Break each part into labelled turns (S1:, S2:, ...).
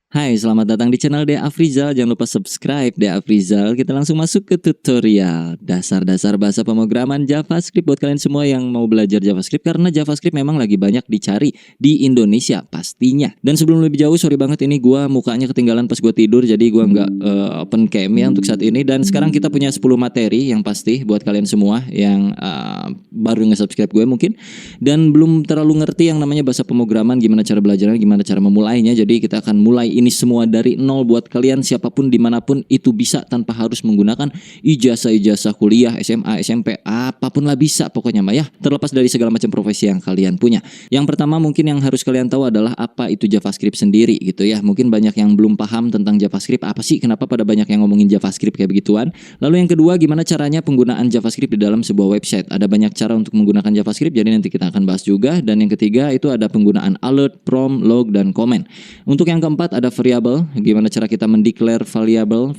S1: Hai, selamat datang di channel DA Afrizal. Jangan lupa subscribe DA Afrizal. Kita langsung masuk ke tutorial dasar-dasar bahasa pemrograman JavaScript buat kalian semua yang mau belajar JavaScript, karena JavaScript memang lagi banyak dicari di Indonesia pastinya. Dan sebelum lebih jauh, sorry banget ini gua mukanya ketinggalan pas gua tidur, jadi gua nggak open cam ya untuk saat ini. Dan sekarang kita punya 10 materi yang pasti buat kalian semua yang baru nge-subscribe gue mungkin dan belum terlalu ngerti yang namanya bahasa pemrograman, gimana cara belajarnya, gimana cara memulainya. Jadi kita akan mulai ini semua dari nol buat kalian siapapun dimanapun itu bisa, tanpa harus menggunakan ijazah kuliah, SMA, SMP, apapun lah bisa pokoknya mah ya, terlepas dari segala macam profesi yang kalian punya. Yang pertama mungkin yang harus kalian tahu adalah apa itu JavaScript sendiri gitu ya. Mungkin banyak yang belum paham tentang JavaScript, apa sih, kenapa pada banyak yang ngomongin JavaScript kayak begituan. Lalu yang kedua, gimana caranya penggunaan JavaScript di dalam sebuah website. Ada banyak cara untuk menggunakan JavaScript, jadi nanti kita akan bahas juga. Dan yang ketiga itu ada penggunaan alert, prompt, log, dan comment. Untuk yang keempat ada variable, gimana cara kita mendeclare variable,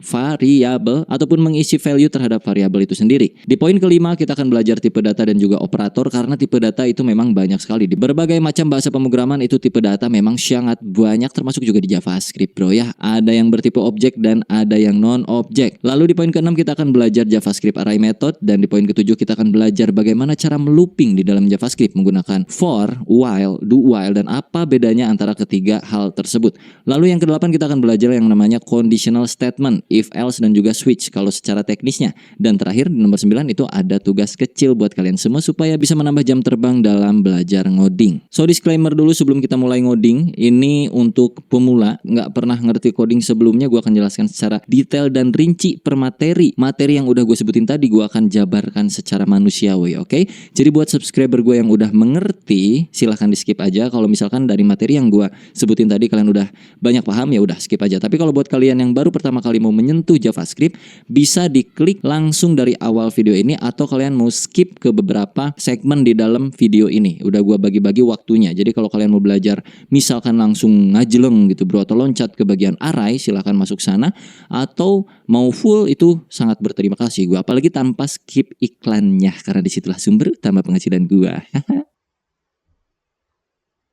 S1: variable ataupun mengisi value terhadap variabel itu sendiri. Di poin kelima kita akan belajar tipe data dan juga operator, karena tipe data itu memang banyak sekali di berbagai macam bahasa pemrograman. Itu tipe data memang sangat banyak, termasuk juga di JavaScript bro ya. Ada yang bertipe objek dan ada yang non objek. Lalu di poin keenam kita akan belajar JavaScript array method, dan di poin ketujuh kita akan belajar bagaimana cara melooping di dalam JavaScript menggunakan for, while, do while, dan apa bedanya antara ketiga hal tersebut. Lalu yang kedelapan kita akan belajar yang namanya conditional statement, if else, dan juga switch kalau secara teknisnya. Dan terakhir di nomor 9 itu ada tugas kecil buat kalian semua supaya bisa menambah jam terbang dalam belajar ngoding. So disclaimer dulu sebelum kita mulai ngoding, ini untuk pemula, nggak pernah ngerti coding sebelumnya. Gue akan jelaskan secara detail dan rinci per materi. Materi yang udah gue sebutin tadi gue akan jabarkan secara manusiawi, oke? Jadi buat subscriber gue yang udah mengerti, silahkan di skip aja. Kalau misalkan dari materi yang gue sebutin tadi kalian udah banyak paham, ya udah skip aja. Tapi kalau buat kalian yang baru pertama kali mau menyentuh JavaScript, bisa diklik langsung dari awal video ini, atau kalian mau skip ke beberapa segmen di dalam video ini. Udah gue bagi-bagi waktunya. Jadi kalau kalian mau belajar misalkan langsung ngajeleng gitu bro, atau loncat ke bagian array, silahkan masuk sana. Atau mau full, itu sangat berterima kasih gue, apalagi tanpa skip iklannya, karena disitulah sumber utama penghasilan gue.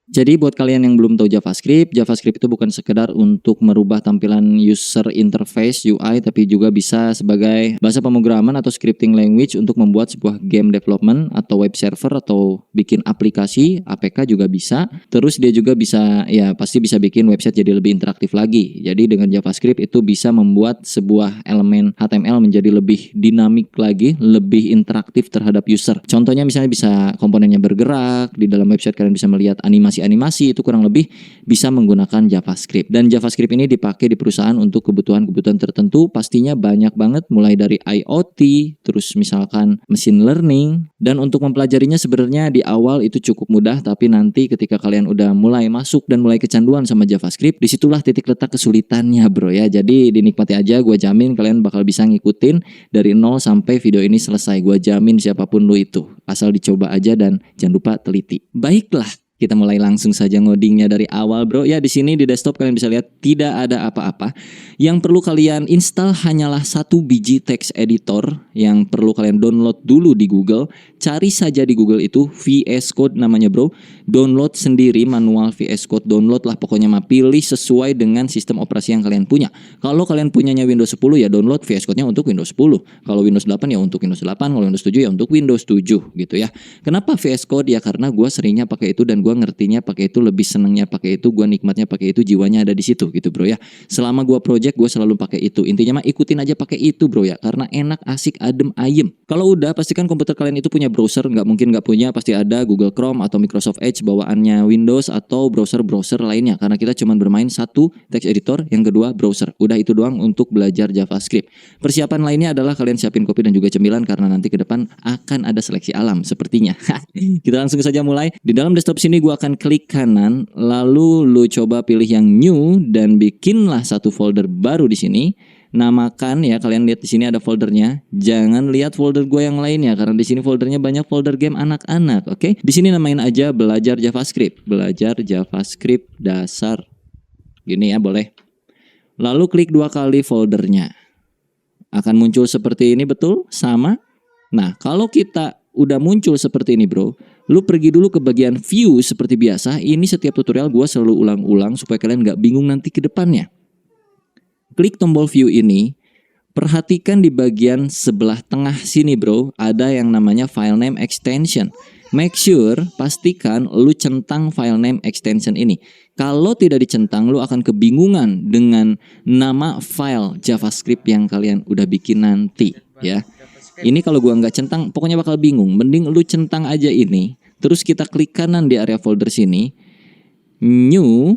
S1: Jadi buat kalian yang belum tahu JavaScript, JavaScript itu bukan sekedar untuk merubah tampilan user interface UI, tapi juga bisa sebagai bahasa pemrograman atau scripting language untuk membuat sebuah game development atau web server, atau bikin aplikasi, APK juga bisa. Terus dia juga bisa, ya pasti bisa bikin website jadi lebih interaktif lagi. Jadi dengan JavaScript itu bisa membuat sebuah elemen HTML menjadi lebih dinamik lagi, lebih interaktif terhadap user. Contohnya misalnya bisa komponennya bergerak, di dalam website kalian bisa melihat animasi, itu kurang lebih bisa menggunakan JavaScript. Dan JavaScript ini dipakai di perusahaan untuk kebutuhan-kebutuhan tertentu, pastinya banyak banget, mulai dari IoT, terus misalkan machine learning. Dan untuk mempelajarinya sebenarnya di awal itu cukup mudah, tapi nanti ketika kalian udah mulai masuk dan mulai kecanduan sama JavaScript, disitulah titik letak kesulitannya bro ya. Jadi dinikmati aja, gue jamin kalian bakal bisa ngikutin dari nol sampai video ini selesai. Gue jamin siapapun lu itu, asal dicoba aja dan jangan lupa teliti. Baiklah, kita mulai langsung saja ngodingnya dari awal bro. Ya di sini di desktop kalian bisa lihat tidak ada apa-apa. Yang perlu kalian install hanyalah satu biji text editor yang perlu kalian download dulu di Google. Cari saja di Google itu VS Code namanya bro. Download sendiri manual VS Code, download lah pokoknya mah, pilih sesuai dengan sistem operasi yang kalian punya. Kalau kalian punyanya Windows 10 ya download VS Code-nya untuk Windows 10. Kalau Windows 8 ya untuk Windows 8, kalau Windows 7 ya untuk Windows 7 gitu ya. Kenapa VS Code? Ya karena gue seringnya pakai itu, dan gue ngertinya pakai itu, lebih senengnya pakai itu, gue nikmatnya pakai itu, jiwanya ada di situ gitu bro ya. Selama gue project gue selalu pakai itu. Intinya mah ikutin aja pakai itu bro ya, karena enak, asik, adem, ayem. Kalau udah pastikan komputer kalian itu punya browser, nggak mungkin nggak punya, pasti ada Google Chrome atau Microsoft Edge bawaannya Windows atau browser-browser lainnya, karena kita cuma bermain satu text editor, yang kedua browser. Udah itu doang untuk belajar JavaScript. Persiapan lainnya adalah kalian siapin kopi dan juga cemilan, karena nanti ke depan akan ada seleksi alam sepertinya. Kita langsung saja mulai. Di dalam desktop sini gue akan klik kanan, lalu lu coba pilih yang new dan bikinlah satu folder baru di sini. Namakan ya, kalian lihat di sini ada foldernya. Jangan lihat folder gue yang lainnya, karena di sini foldernya banyak folder game anak-anak. Oke, di sini namain aja belajar JavaScript, belajar JavaScript dasar. Gini ya, boleh. Lalu klik 2 kali foldernya. Akan muncul seperti ini, betul? Sama. Nah, kalau kita udah muncul seperti ini bro, lu pergi dulu ke bagian view seperti biasa. Ini setiap tutorial gue selalu ulang-ulang supaya kalian gak bingung nanti ke depannya. Klik tombol view ini, perhatikan di bagian sebelah tengah sini bro, ada yang namanya file name extension. Make sure, pastikan lu centang file name extension ini. Kalau tidak dicentang, lu akan kebingungan dengan nama file JavaScript yang kalian udah bikin nanti ya. Ini kalau gua nggak centang, pokoknya bakal bingung. Mending lu centang aja ini. Terus kita klik kanan di area folder sini, New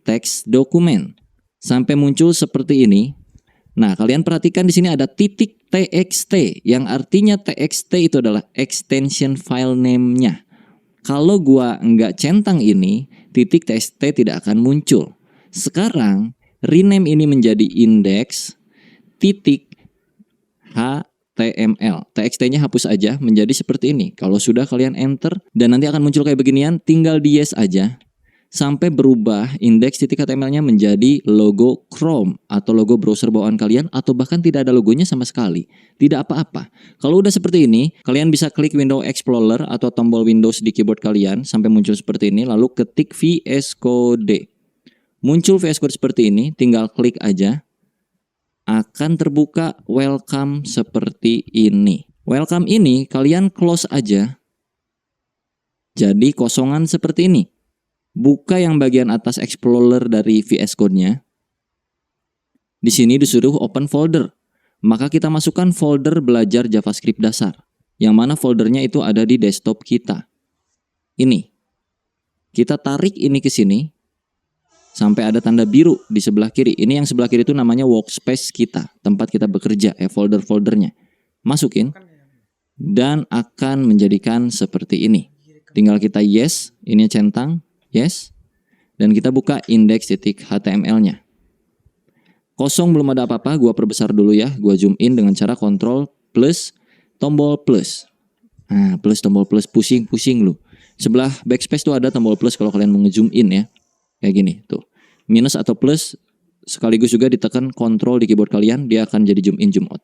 S1: Text Document, sampai muncul seperti ini. Nah, kalian perhatikan di sini ada titik .txt, yang artinya txt itu adalah extension file name-nya. Kalau gua nggak centang ini, titik txt tidak akan muncul. Sekarang, rename ini menjadi index titik HTML. TXT-nya hapus aja menjadi seperti ini. Kalau sudah kalian enter dan nanti akan muncul kayak beginian, tinggal di yes aja. Sampai berubah index.html-nya menjadi logo Chrome atau logo browser bawaan kalian, atau bahkan tidak ada logonya sama sekali. Tidak apa-apa. Kalau udah seperti ini, kalian bisa klik Windows Explorer atau tombol Windows di keyboard kalian sampai muncul seperti ini, lalu ketik VS Code. Muncul VS Code seperti ini, tinggal klik aja. Akan terbuka welcome seperti ini. Welcome ini kalian close aja. Jadi kosongan seperti ini. Buka yang bagian atas Explorer dari VS Code-nya. Di sini disuruh open folder. Maka kita masukkan folder belajar JavaScript dasar. Yang mana foldernya itu ada di desktop kita. Ini. Kita tarik ini ke sini. Sampai ada tanda biru di sebelah kiri. Ini yang sebelah kiri itu namanya workspace kita. Tempat kita bekerja, folder-foldernya. Masukin. Dan akan menjadikan seperti ini. Tinggal kita yes, ini centang. Yes, dan kita buka index.html-nya. Kosong, belum ada apa-apa, gua perbesar dulu ya. Gua zoom in dengan cara Ctrl plus tombol plus. Nah, plus tombol plus, pusing-pusing lu. Sebelah backspace tuh ada tombol plus kalau kalian mau nge-zoom in ya. Kayak gini, tuh. Minus atau plus sekaligus juga ditekan Ctrl di keyboard kalian, dia akan jadi zoom in, zoom out.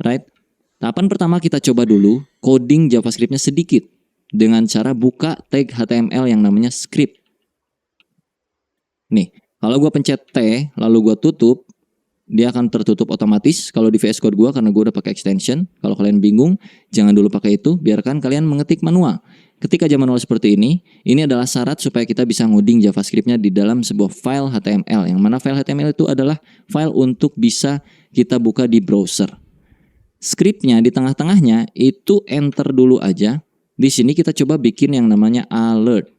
S1: Right? Tahapan pertama kita coba dulu coding JavaScript-nya sedikit. Dengan cara buka tag HTML yang namanya script. Nih, kalau gue pencet T, lalu gue tutup, dia akan tertutup otomatis kalau di VS Code gue karena gue udah pakai extension. Kalau kalian bingung, jangan dulu pakai itu, biarkan kalian mengetik manual. Ketika aja manual seperti ini adalah syarat supaya kita bisa ngoding JavaScript-nya di dalam sebuah file HTML. Yang mana file HTML itu adalah file untuk bisa kita buka di browser. Script-nya di tengah-tengahnya itu enter dulu aja. Di sini kita coba bikin yang namanya alert.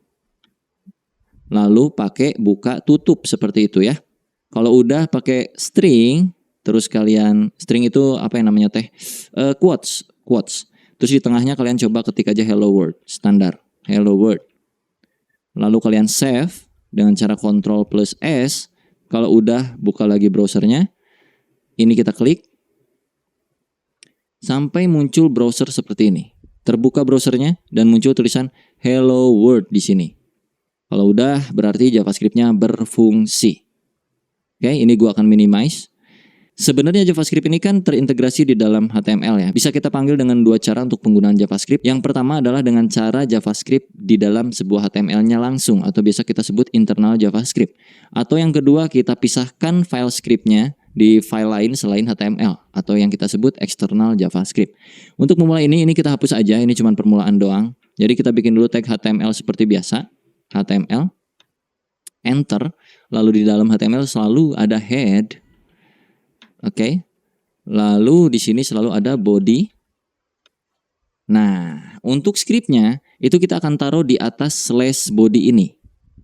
S1: Lalu pakai buka tutup seperti itu ya. Kalau udah pakai string, terus kalian string itu apa yang namanya teh? Quotes. Terus di tengahnya kalian coba ketik aja hello world, standar. Hello world. Lalu kalian save dengan cara Ctrl plus S. Kalau udah buka lagi browsernya. Ini kita klik. Sampai muncul browser seperti ini. Terbuka browsernya dan muncul tulisan Hello World di sini. Kalau udah berarti JavaScript-nya berfungsi. Oke, ini gua akan minimize. Sebenarnya JavaScript ini kan terintegrasi di dalam HTML ya. Bisa kita panggil dengan dua cara untuk penggunaan JavaScript. Yang pertama adalah dengan cara JavaScript di dalam sebuah HTML-nya langsung atau biasa kita sebut internal JavaScript. Atau yang kedua kita pisahkan file script-nya di file lain selain HTML atau yang kita sebut eksternal JavaScript. Untuk memulai ini kita hapus aja, ini cuma permulaan doang. Jadi kita bikin dulu tag HTML seperti biasa. HTML, enter, lalu di dalam HTML selalu ada head. Oke. Lalu di sini selalu ada body. Nah, untuk scriptnya itu kita akan taruh di atas slash body ini.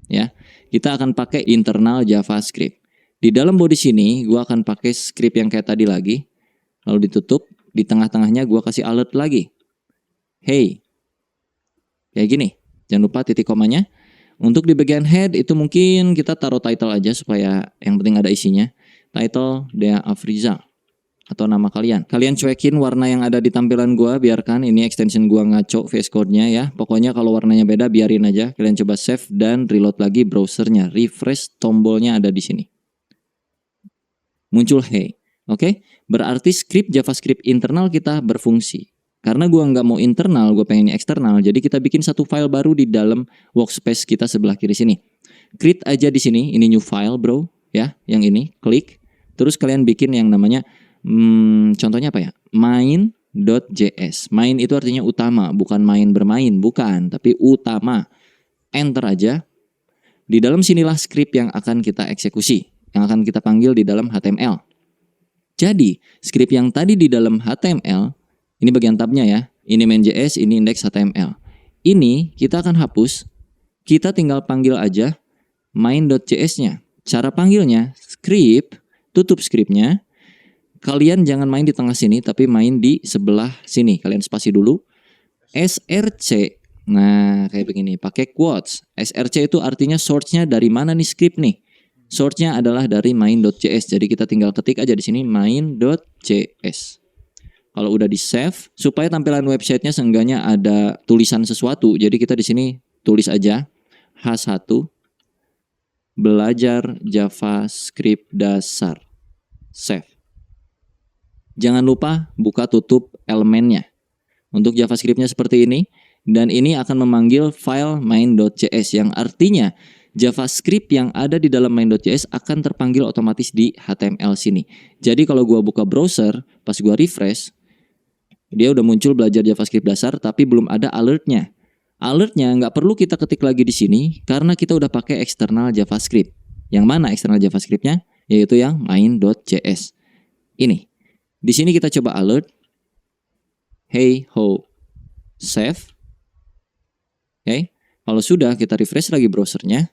S1: Ya. Kita akan pakai internal JavaScript. Di dalam body sini, gue akan pakai script yang kayak tadi lagi. Lalu ditutup. Di tengah-tengahnya gue kasih alert lagi. Hey. Kayak gini. Jangan lupa titik komanya. Untuk di bagian head itu mungkin kita taruh title aja supaya yang penting ada isinya. Title Dea Afrizal. Atau nama kalian. Kalian cuekin warna yang ada di tampilan gue. Biarkan ini extension gue ngaco VS Code-nya ya. Pokoknya kalau warnanya beda biarin aja. Kalian coba save dan reload lagi browsernya. Refresh tombolnya ada di sini. Muncul hey. Oke, berarti script JavaScript internal kita berfungsi. Karena gua nggak mau internal, gue pengennya eksternal. Jadi kita bikin satu file baru di dalam workspace kita sebelah kiri sini. Create aja di sini, ini new file bro, ya, yang ini, klik. Terus kalian bikin yang namanya, contohnya apa ya? Main.js. Main itu artinya utama, bukan main bermain, bukan, tapi utama. Enter aja. Di dalam sinilah script yang akan kita eksekusi, yang akan kita panggil di dalam HTML. Jadi, script yang tadi di dalam HTML, ini bagian tabnya ya, ini main.js, ini index HTML. Ini kita akan hapus, kita tinggal panggil aja main.js-nya. Cara panggilnya, script, tutup scriptnya. Kalian jangan main di tengah sini, tapi main di sebelah sini. Kalian spasi dulu. src, nah kayak begini, pakai quotes. src itu artinya source-nya dari mana nih script nih. Source-nya adalah dari main.js. Jadi kita tinggal ketik aja di sini main.js. Kalau udah di save, supaya tampilan websitenya seenggaknya ada tulisan sesuatu. Jadi kita di sini tulis aja H1 belajar JavaScript dasar. Save. Jangan lupa buka tutup elemennya. Untuk JavaScript-nya seperti ini. Dan ini akan memanggil file main.js yang artinya JavaScript yang ada di dalam main.js akan terpanggil otomatis di HTML sini. Jadi kalau gua buka browser, pas gua refresh, dia udah muncul belajar JavaScript dasar tapi belum ada alertnya. Alertnya nggak perlu kita ketik lagi di sini karena kita udah pakai eksternal JavaScript. Yang mana eksternal JavaScript-nya? Yaitu yang main.js. Ini. Di sini kita coba alert. Hey ho. Save. Oke. Kalau sudah kita refresh lagi browsernya.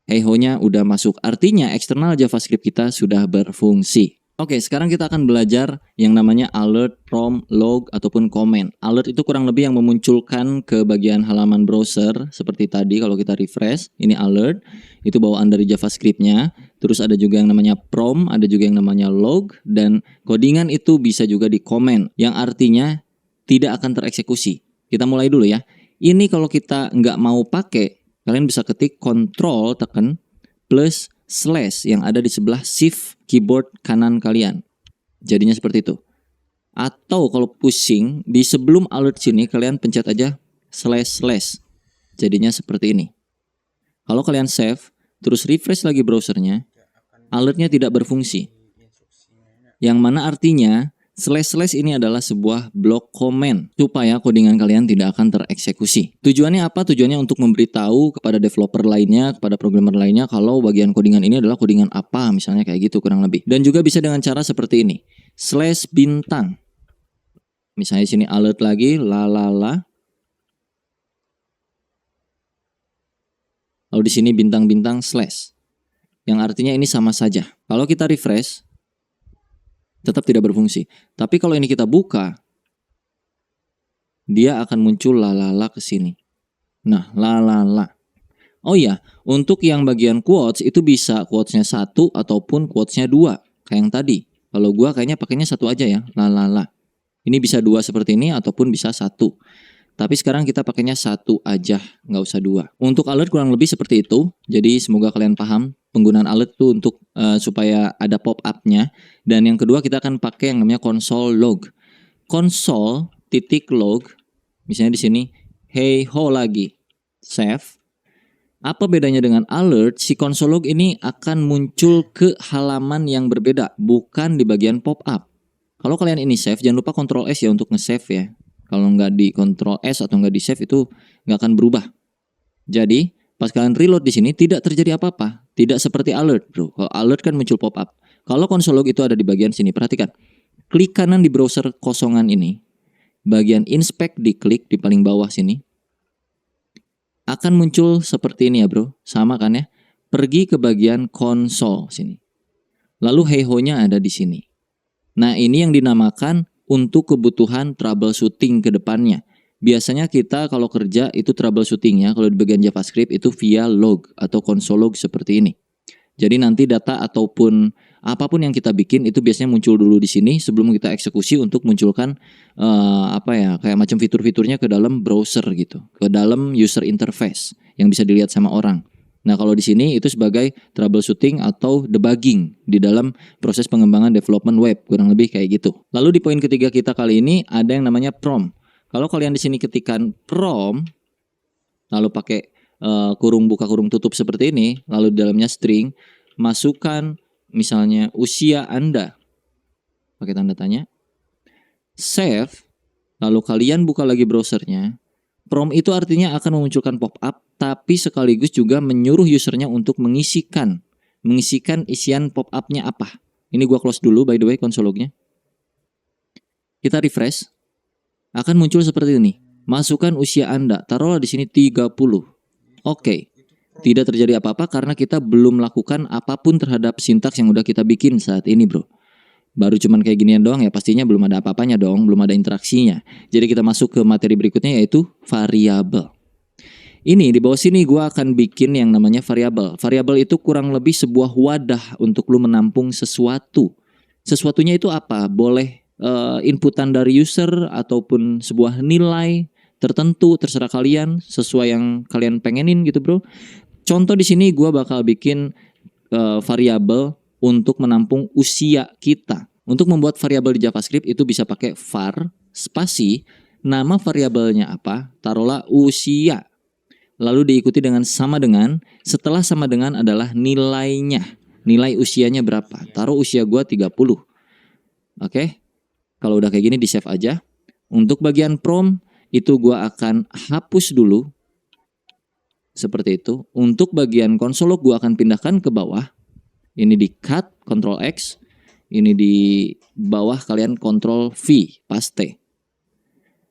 S1: Hey ho-nya udah masuk. Artinya eksternal JavaScript kita sudah berfungsi. Oke, sekarang kita akan belajar yang namanya alert, prompt, log, ataupun comment. Alert itu kurang lebih yang memunculkan ke bagian halaman browser seperti tadi kalau kita refresh. Ini alert, itu bawaan dari JavaScript-nya. Terus ada juga yang namanya prompt, ada juga yang namanya log, dan codingan itu bisa juga di comment, yang artinya tidak akan tereksekusi. Kita mulai dulu ya. Ini kalau kita nggak mau pakai, kalian bisa ketik Ctrl tekan plus slash yang ada di sebelah shift keyboard kanan kalian. Jadinya seperti itu. Atau kalau pusing, di sebelum alert sini kalian pencet aja slash. Jadinya seperti ini. Kalau kalian save, terus refresh lagi browsernya, alertnya tidak berfungsi. Yang mana artinya slash ini adalah sebuah blok komen supaya codingan kalian tidak akan tereksekusi. Tujuannya apa? Tujuannya untuk memberitahu kepada developer lainnya, kepada programmer lainnya kalau bagian codingan ini adalah codingan apa, misalnya kayak gitu kurang lebih. Dan juga bisa dengan cara seperti ini. /bintang. Misalnya sini alert lagi lalala. Lalu di sini bintang-bintang slash. Yang artinya ini sama saja. Kalau kita refresh tetap tidak berfungsi. Tapi kalau ini kita buka, dia akan muncul lalala ke sini. Nah, lalala. Oh iya, untuk yang bagian quotes itu bisa quotesnya 1 ataupun quotesnya 2. Kayak yang tadi. Kalau gua kayaknya pakainya 1 aja ya, lalala. Ini bisa 2 seperti ini ataupun bisa 1. Tapi sekarang kita pakainya 1 aja, nggak usah 2. Untuk alert kurang lebih seperti itu. Jadi semoga kalian paham. Penggunaan alert itu untuk supaya ada pop-up-nya. Dan yang kedua kita akan pakai yang namanya console log. Console.log. Misalnya di sini hey ho lagi. Save. Apa bedanya dengan alert? Si console log ini akan muncul ke halaman yang berbeda, bukan di bagian pop-up. Kalau kalian ini save, jangan lupa Ctrl S ya untuk nge-save ya. Kalau nggak di Ctrl S atau nggak di save itu nggak akan berubah. Jadi pas kalian reload di sini tidak terjadi apa-apa. Tidak seperti alert, bro. Kalau alert kan muncul pop-up. Kalau console log itu ada di bagian sini. Perhatikan. Klik kanan di browser kosongan ini. Bagian inspect diklik di paling bawah sini. Akan muncul seperti ini ya, bro. Sama kan ya? Pergi ke bagian console sini. Lalu hey ho-nya ada di sini. Nah, ini yang dinamakan untuk kebutuhan troubleshooting ke depannya. Biasanya kita kalau kerja itu troubleshooting ya, kalau di bagian JavaScript itu via log atau console log seperti ini. Jadi nanti data ataupun apapun yang kita bikin itu biasanya muncul dulu di sini sebelum kita eksekusi untuk munculkan kayak macam fitur-fiturnya ke dalam browser gitu, ke dalam user interface yang bisa dilihat sama orang. Nah, kalau di sini itu sebagai troubleshooting atau debugging di dalam proses pengembangan development web, kurang lebih kayak gitu. Lalu di poin ketiga kita kali ini ada yang namanya prompt. Kalau kalian di sini ketikkan prompt, lalu pakai kurung buka kurung tutup seperti ini, lalu di dalamnya string, masukkan misalnya usia Anda, pakai tanda tanya, save, lalu kalian buka lagi browsernya. Prompt itu artinya akan memunculkan pop-up, tapi sekaligus juga menyuruh usernya untuk mengisikan isian pop-up-nya apa. Ini gua close dulu by the way console log-nya. Kita refresh, akan muncul seperti ini. Masukkan usia Anda, taruhlah di sini 30. Oke. Tidak terjadi apa-apa karena kita belum melakukan apapun terhadap sintaks yang udah kita bikin saat ini, bro. Baru cuman kayak ginian doang ya, pastinya belum ada apa-apanya dong, belum ada interaksinya. Jadi kita masuk ke materi berikutnya yaitu variabel. Ini di bawah sini gue akan bikin yang namanya variabel. Variabel itu kurang lebih sebuah wadah untuk lu menampung sesuatu. Sesuatunya itu apa? Boleh inputan dari user ataupun sebuah nilai tertentu, terserah kalian, sesuai yang kalian pengenin gitu, bro. Contoh di sini gue bakal bikin variabel untuk menampung usia kita. Untuk membuat variabel di JavaScript itu bisa pakai var spasi, nama variabelnya apa? Taruhlah usia. Lalu diikuti dengan sama dengan, setelah sama dengan adalah nilainya. Nilai usianya berapa? Taruh usia gua 30. Oke. Kalau udah kayak gini di save aja. Untuk bagian prompt itu gua akan hapus dulu. Seperti itu. Untuk bagian console log gua akan pindahkan ke bawah. Ini di cut, Ctrl X. Ini di bawah kalian Ctrl V, paste.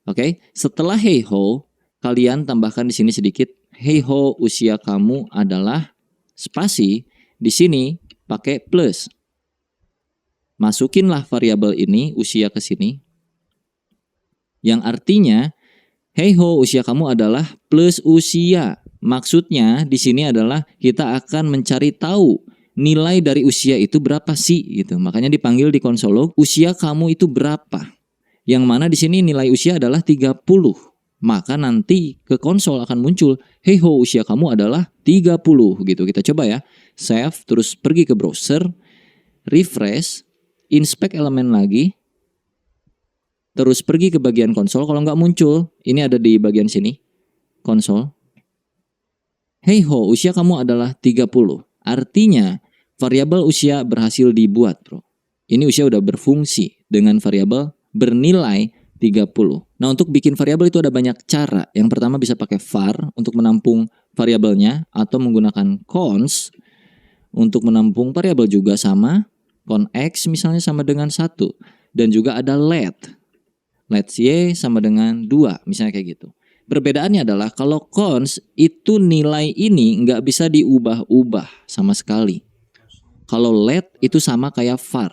S1: Oke, setelah hey ho, kalian tambahkan di sini sedikit. Hey ho, usia kamu adalah spasi. Di sini pakai plus. Masukinlah variabel ini, usia ke sini. Yang artinya, hey ho, usia kamu adalah plus usia. Maksudnya di sini adalah kita akan mencari tahu nilai dari usia itu berapa sih gitu. Makanya dipanggil di console log, usia kamu itu berapa? Yang mana di sini nilai usia adalah 30. Maka nanti ke konsol akan muncul, hey ho, usia kamu adalah 30 gitu. Kita coba ya. Save, terus pergi ke browser, refresh, inspect elemen lagi, terus pergi ke bagian konsol. Kalau nggak muncul, ini ada di bagian sini, konsol. Hey ho, usia kamu adalah 30. Artinya variabel usia berhasil dibuat, bro. Ini usia udah berfungsi dengan variabel bernilai 30. Nah, untuk bikin variabel itu ada banyak cara. Yang pertama bisa pakai var untuk menampung variabelnya, atau menggunakan cons untuk menampung variabel juga sama. Con x misalnya sama dengan 1. Dan juga ada let. Let y sama dengan 2, misalnya kayak gitu. Perbedaannya adalah kalau cons itu nilai ini nggak bisa diubah-ubah sama sekali. Kalau let itu sama kayak var.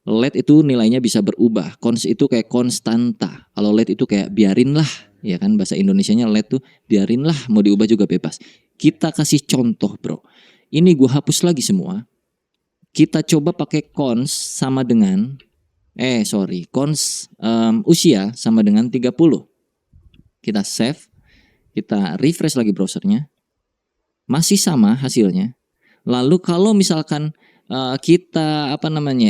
S1: Let itu nilainya bisa berubah. Cons itu kayak konstanta. Kalau let itu kayak biarinlah, ya kan, bahasa Indonesianya let tuh biarinlah, mau diubah juga bebas. Kita kasih contoh, bro. Ini gue hapus lagi semua. Kita coba pakai cons sama dengan cons usia sama dengan 30. Kita save, kita refresh lagi browsernya. Masih sama hasilnya. Lalu kalau misalkan kita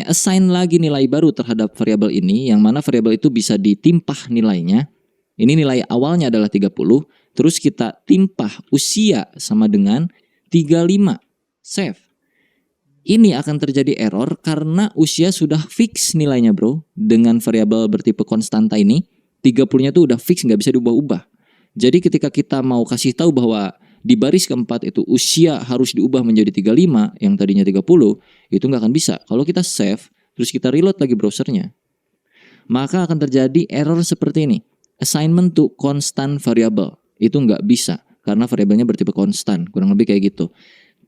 S1: assign lagi nilai baru terhadap variabel ini, yang mana variabel itu bisa ditimpah nilainya. Ini nilai awalnya adalah 30, terus kita timpah usia sama dengan 35. Save. Ini akan terjadi error karena usia sudah fix nilainya, bro. Dengan variabel bertipe konstanta ini, 30-nya tuh udah fix, nggak bisa diubah-ubah. Jadi ketika kita mau kasih tahu bahwa di baris keempat itu usia harus diubah menjadi 35, yang tadinya 30, itu nggak akan bisa. Kalau kita save, terus kita reload lagi browsernya, maka akan terjadi error seperti ini. Assignment to constant variable. Itu nggak bisa, karena variabelnya bertipe konstan. Kurang lebih kayak gitu.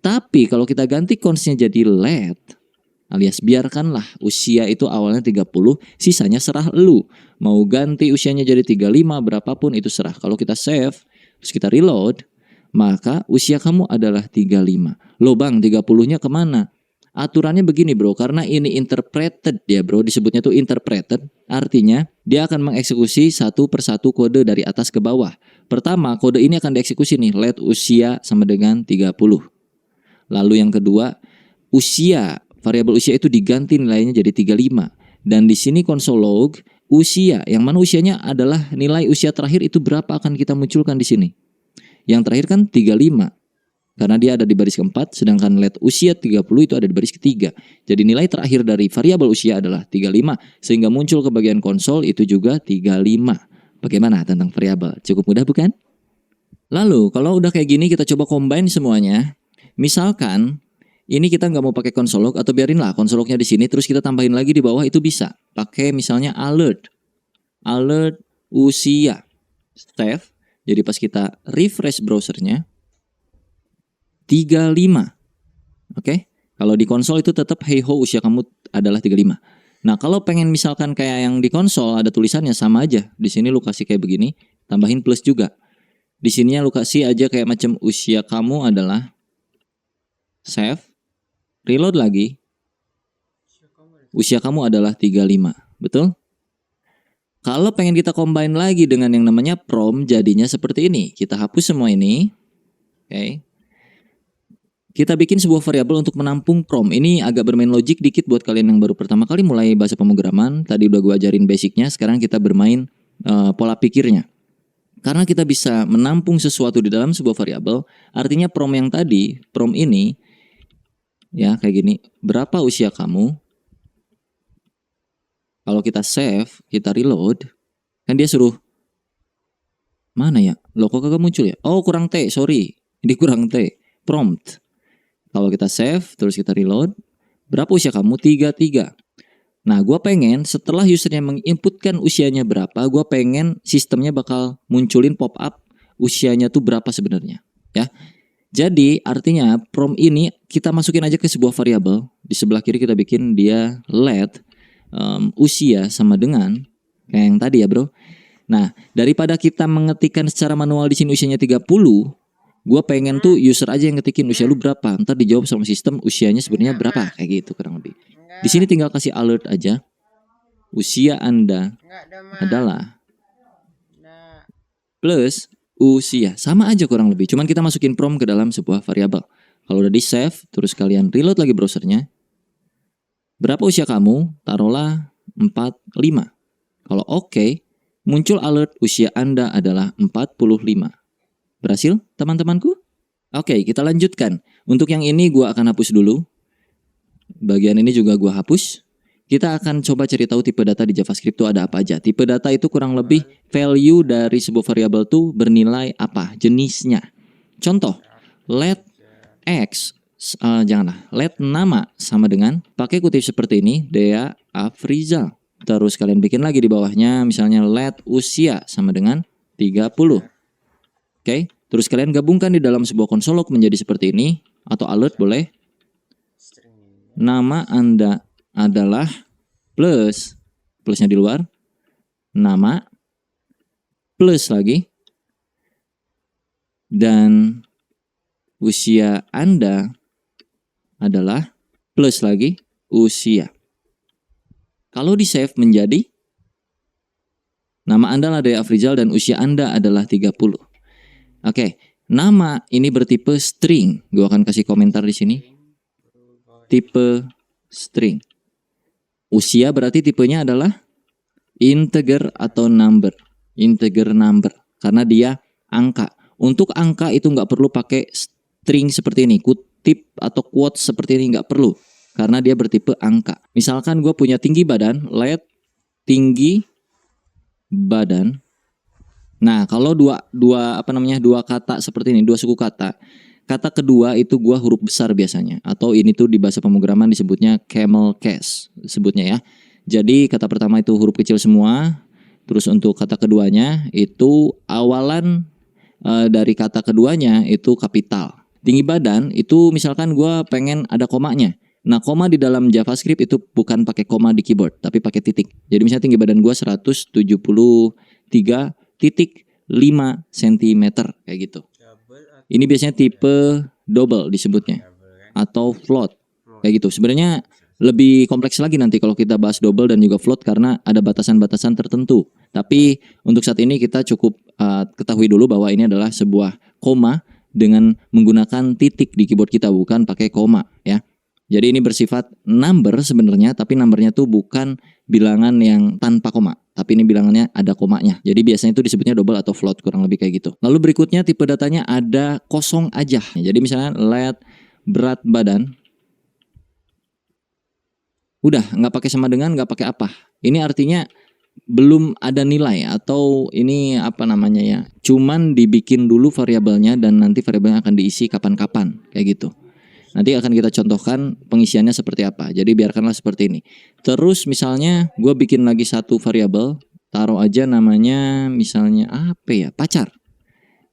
S1: Tapi kalau kita ganti consnya jadi let, alias biarkanlah usia itu awalnya 30, sisanya serah lu. Mau ganti usianya jadi 35, berapapun itu serah. Kalau kita save, terus kita reload, maka usia kamu adalah 35. Loh bang, 30-nya kemana? Aturannya begini bro, karena ini interpreted ya bro, disebutnya tuh interpreted, artinya dia akan mengeksekusi satu persatu kode dari atas ke bawah. Pertama, kode ini akan dieksekusi nih, let usia sama dengan 30. Lalu yang kedua, usia, variabel usia itu diganti nilainya jadi 35. Dan di sini console log, usia, yang mana usianya adalah nilai usia terakhir itu berapa akan kita munculkan di sini. Yang terakhir kan 35. Karena dia ada di baris keempat, sedangkan let usia 30 itu ada di baris ketiga. Jadi nilai terakhir dari variabel usia adalah 35, sehingga muncul ke bagian konsol itu juga 35. Bagaimana tentang variabel? Cukup mudah bukan? Lalu kalau udah kayak gini kita coba combine semuanya. Misalkan ini kita nggak mau pakai console log atau biarinlah console lognya di sini, terus kita tambahin lagi di bawah itu bisa. Pakai misalnya alert usia, save. Jadi pas kita refresh browsernya 35. Oke. Kalau di konsol itu tetap hey ho usia kamu adalah 35. Nah, kalau pengen misalkan kayak yang di konsol ada tulisannya sama aja. Di sini lu kasih kayak begini, tambahin plus juga. Di sininya lu kasih aja kayak macam usia kamu adalah save, reload lagi. Usia kamu adalah 35. Betul? Kalau pengen kita combine lagi dengan yang namanya prom, jadinya seperti ini. Kita hapus semua ini. Oke. Kita bikin sebuah variabel untuk menampung prom. Ini agak bermain logik dikit buat kalian yang baru pertama kali mulai bahasa pemrograman. Tadi udah gue ajarin basicnya, sekarang kita bermain pola pikirnya. Karena kita bisa menampung sesuatu di dalam sebuah variabel, artinya prom yang tadi, prom ini, ya kayak gini, berapa usia kamu? Kalau kita save, kita reload, kan dia suruh, mana ya? Loh kok kagak muncul ya? Oh kurang T, sorry. Ini kurang T, prompt. Kalau kita save, terus kita reload, berapa usia kamu? 33. Nah, gue pengen setelah usernya menginputkan usianya berapa, gue pengen sistemnya bakal munculin pop-up usianya tuh berapa sebenarnya. Ya. Jadi, artinya prom ini kita masukin aja ke sebuah variabel. Di sebelah kiri kita bikin dia let usia sama dengan, kayak yang tadi ya bro. Nah, daripada kita mengetikkan secara manual di sini usianya 30, gue pengen tuh user aja yang ngetikin usia lu berapa, ntar dijawab sama sistem usianya sebenarnya berapa, kayak gitu kurang lebih. Di sini tinggal kasih alert aja, usia Anda adalah plus usia, sama aja kurang lebih. Cuman kita masukin prom ke dalam sebuah variabel. Kalau udah di save, terus kalian reload lagi browsernya, berapa usia kamu? Taruhlah 45. Kalau oke, muncul alert usia Anda adalah 45. Berhasil teman-temanku? Oke, kita lanjutkan. Untuk yang ini gue akan hapus dulu. Bagian ini juga gue hapus. Kita akan coba cari tahu tipe data di JavaScript itu ada apa aja. Tipe data itu kurang lebih value dari sebuah variabel tuh bernilai apa, jenisnya. Contoh, let x, let nama sama dengan, pakai kutip seperti ini, Dea Afrizal. Terus kalian bikin lagi di bawahnya, misalnya let usia sama dengan 30. Oke, terus kalian gabungkan di dalam sebuah console log menjadi seperti ini, atau alert boleh. Nama Anda adalah plus, plusnya di luar, nama, plus lagi, dan usia Anda adalah plus lagi, usia. Kalau di save menjadi, nama Anda adalah Dea Afrizal dan usia Anda adalah 30. Oke, nama ini bertipe string. Gue akan kasih komentar di sini. Tipe string. Usia berarti tipenya adalah integer atau number. Integer number. Karena dia angka. Untuk angka itu nggak perlu pakai string seperti ini. Kutip atau quote seperti ini nggak perlu. Karena dia bertipe angka. Misalkan gue punya tinggi badan. Let tinggi badan. Nah, kalau dua kata seperti ini, dua suku kata. Kata kedua itu gua huruf besar biasanya, atau ini tuh di bahasa pemrograman disebutnya camel case sebutnya ya. Jadi kata pertama itu huruf kecil semua, terus untuk kata keduanya itu awalan dari kata keduanya itu kapital. Tinggi badan itu misalkan gua pengen ada komanya. Nah, koma di dalam JavaScript itu bukan pakai koma di keyboard, tapi pakai titik. Jadi misalnya tinggi badan gua 173.5 cm kayak gitu. Ini biasanya tipe double disebutnya atau float. Kayak gitu. Sebenarnya lebih kompleks lagi nanti kalau kita bahas double dan juga float karena ada batasan-batasan tertentu. Tapi untuk saat ini kita cukup ketahui dulu bahwa ini adalah sebuah koma dengan menggunakan titik di keyboard kita, bukan pakai koma ya. Jadi ini bersifat number sebenarnya, tapi numbernya tuh bukan bilangan yang tanpa koma, tapi ini bilangannya ada komanya. Jadi biasanya itu disebutnya double atau float, kurang lebih kayak gitu. Lalu berikutnya tipe datanya ada kosong aja. Jadi misalnya let berat badan, udah nggak pakai sama dengan, nggak pakai apa. Ini artinya belum ada nilai atau ini apa namanya ya, cuman dibikin dulu variabelnya dan nanti variabelnya akan diisi kapan-kapan kayak gitu. Nanti akan kita contohkan pengisiannya seperti apa. Jadi biarkanlah seperti ini. Terus misalnya gue bikin lagi satu variabel, taruh aja namanya misalnya apa ya, pacar.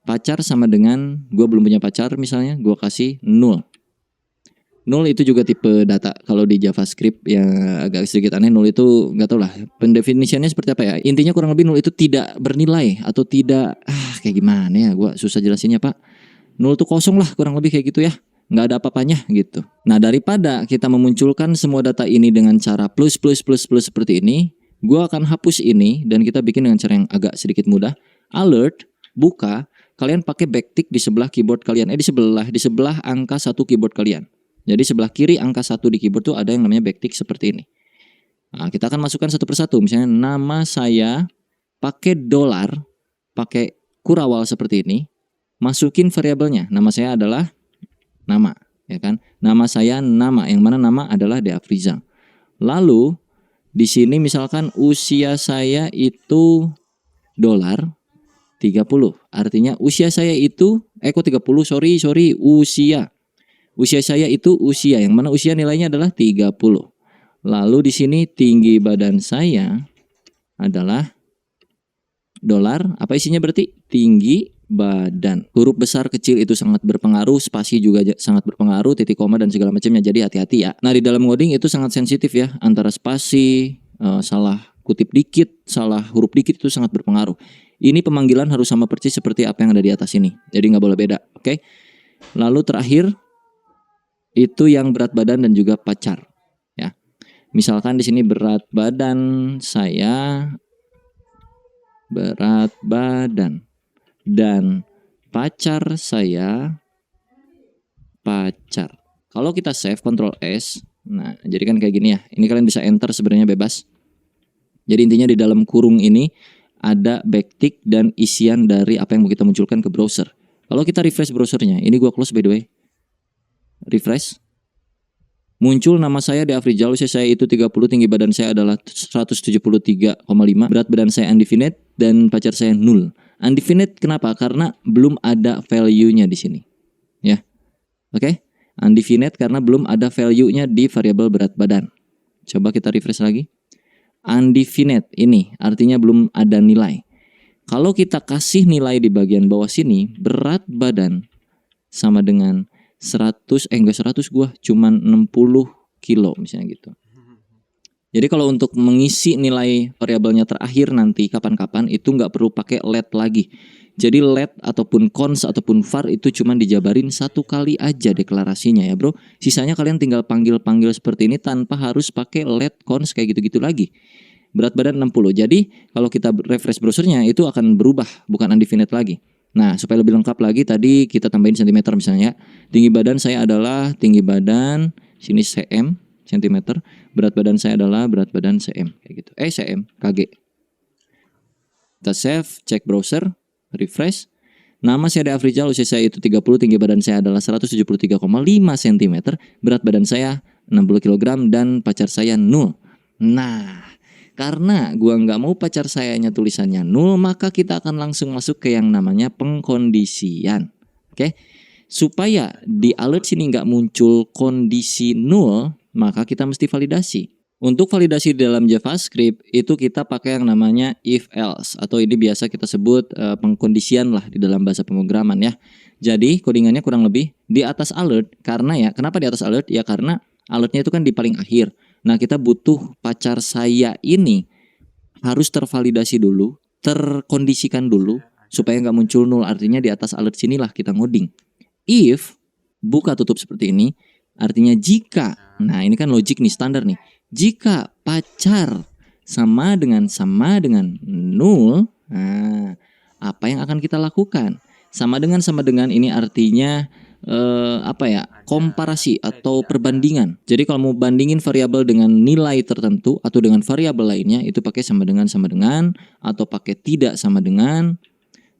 S1: Pacar sama dengan gue belum punya pacar misalnya, gue kasih 0. 0 itu juga tipe data. Kalau di JavaScript yang agak sedikit aneh, 0 itu nggak tahu lah pendefinisiannya seperti apa ya. Intinya kurang lebih 0 itu tidak bernilai atau tidak kayak gimana ya, gue susah jelasinnya Pak. 0 itu kosong lah kurang lebih kayak gitu ya, nggak ada apa-apanya gitu. Nah daripada kita memunculkan semua data ini dengan cara plus seperti ini, gue akan hapus ini dan kita bikin dengan cara yang agak sedikit mudah. Alert, buka, kalian pakai backtick di sebelah keyboard kalian, di sebelah angka 1 keyboard kalian. Jadi sebelah kiri angka 1 di keyboard tuh ada yang namanya backtick seperti ini. Nah, kita akan masukkan satu persatu. Misalnya nama saya pakai $, pakai kurawal seperti ini. Masukin variabelnya. Nama saya adalah nama, ya kan? Nama saya nama, yang mana nama adalah Deafrizal. Lalu di sini misalkan usia saya itu $30. Artinya usia saya itu kok 30, sorry, usia. Usia saya itu usia, yang mana usia nilainya adalah 30. Lalu di sini tinggi badan saya adalah $, apa isinya berarti? Tinggi badan. Huruf besar kecil itu sangat berpengaruh, spasi juga sangat berpengaruh, titik koma dan segala macamnya, jadi hati-hati ya. Nah di dalam ngoding itu sangat sensitif ya, antara spasi, salah kutip dikit, salah huruf dikit itu sangat berpengaruh. Ini pemanggilan harus sama persis seperti apa yang ada di atas ini, jadi nggak boleh beda, oke? Lalu terakhir itu yang berat badan dan juga pacar ya. Misalkan di sini berat badan saya, berat badan, dan pacar saya pacar. Kalau kita save Ctrl S, nah jadi kan kayak gini ya. Ini kalian bisa enter sebenarnya bebas. Jadi intinya di dalam kurung ini ada backtick dan isian dari apa yang mau kita munculkan ke browser. Kalau kita refresh browsernya, ini gua close by the way. Refresh. Muncul nama saya Deafrizal, usia saya itu 30, tinggi badan saya adalah 173,5, berat badan saya undefinite dan pacar saya 0. Undefinite kenapa? Karena belum ada value-nya di sini. Ya. Oke? Undefinite karena belum ada value-nya di variabel berat badan. Coba kita refresh lagi. Undefinite ini artinya belum ada nilai. Kalau kita kasih nilai di bagian bawah sini, berat badan sama dengan 100, enggak 100 gua, cuman 60 kilo misalnya gitu. Jadi kalau untuk mengisi nilai variabelnya terakhir nanti kapan-kapan itu nggak perlu pakai let lagi. Jadi let ataupun cons ataupun var itu cuman dijabarin satu kali aja deklarasinya ya bro. Sisanya kalian tinggal panggil-panggil seperti ini tanpa harus pakai let, cons kayak gitu-gitu lagi. Berat badan 60. Jadi kalau kita refresh browsernya itu akan berubah, bukan undefinite lagi. Nah, supaya lebih lengkap lagi tadi kita tambahin sentimeter misalnya. Tinggi badan saya adalah tinggi badan, sini cm, sentimeter. Berat badan saya adalah berat badan cm kayak gitu. Cm, kg. Kita save, cek browser, refresh. Nama saya Deafrizal, usia saya itu 30, tinggi badan saya adalah 173,5 cm, berat badan saya 60 kg dan pacar saya 0. Nah, karena gua nggak mau pacar sayanya tulisannya 0, maka kita akan langsung masuk ke yang namanya pengkondisian. Oke? Supaya di alert sini nggak muncul kondisi 0, maka kita mesti validasi. Untuk validasi di dalam JavaScript itu kita pakai yang namanya if else, atau ini biasa kita sebut pengkondisian lah di dalam bahasa pemrograman ya. Jadi codingannya kurang lebih di atas alert, karena ya kenapa di atas alert? Ya karena alertnya itu kan di paling akhir. Nah kita butuh pacar saya ini harus tervalidasi dulu, terkondisikan dulu supaya nggak muncul 0. Artinya di atas alert sinilah kita ngoding. If buka tutup seperti ini, Artinya jika, nah ini kan logik nih, standar nih. Jika pacar sama dengan nul, nah apa yang akan kita lakukan? Sama dengan ini artinya apa ya, komparasi atau perbandingan. Jadi kalau mau bandingin variabel dengan nilai tertentu atau dengan variabel lainnya, itu pakai sama dengan atau pakai tidak sama dengan.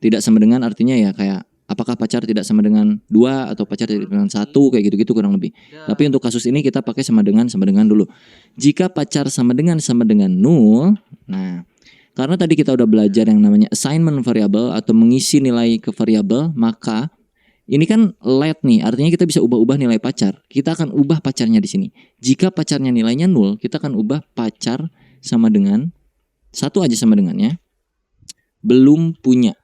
S1: Tidak sama dengan artinya ya kayak apakah pacar tidak sama dengan 2 atau pacar tidak dengan 1, kayak gitu-gitu kurang lebih. Tapi untuk kasus ini kita pakai sama dengan dulu. Jika pacar sama dengan nul, nah karena tadi kita udah belajar yang namanya assignment variable atau mengisi nilai ke variabel, maka ini kan let nih, artinya kita bisa ubah-ubah nilai pacar. Kita akan ubah pacarnya di sini. Jika pacarnya nilainya 0, kita akan ubah pacar sama dengan 1 aja sama dengannya, belum punya.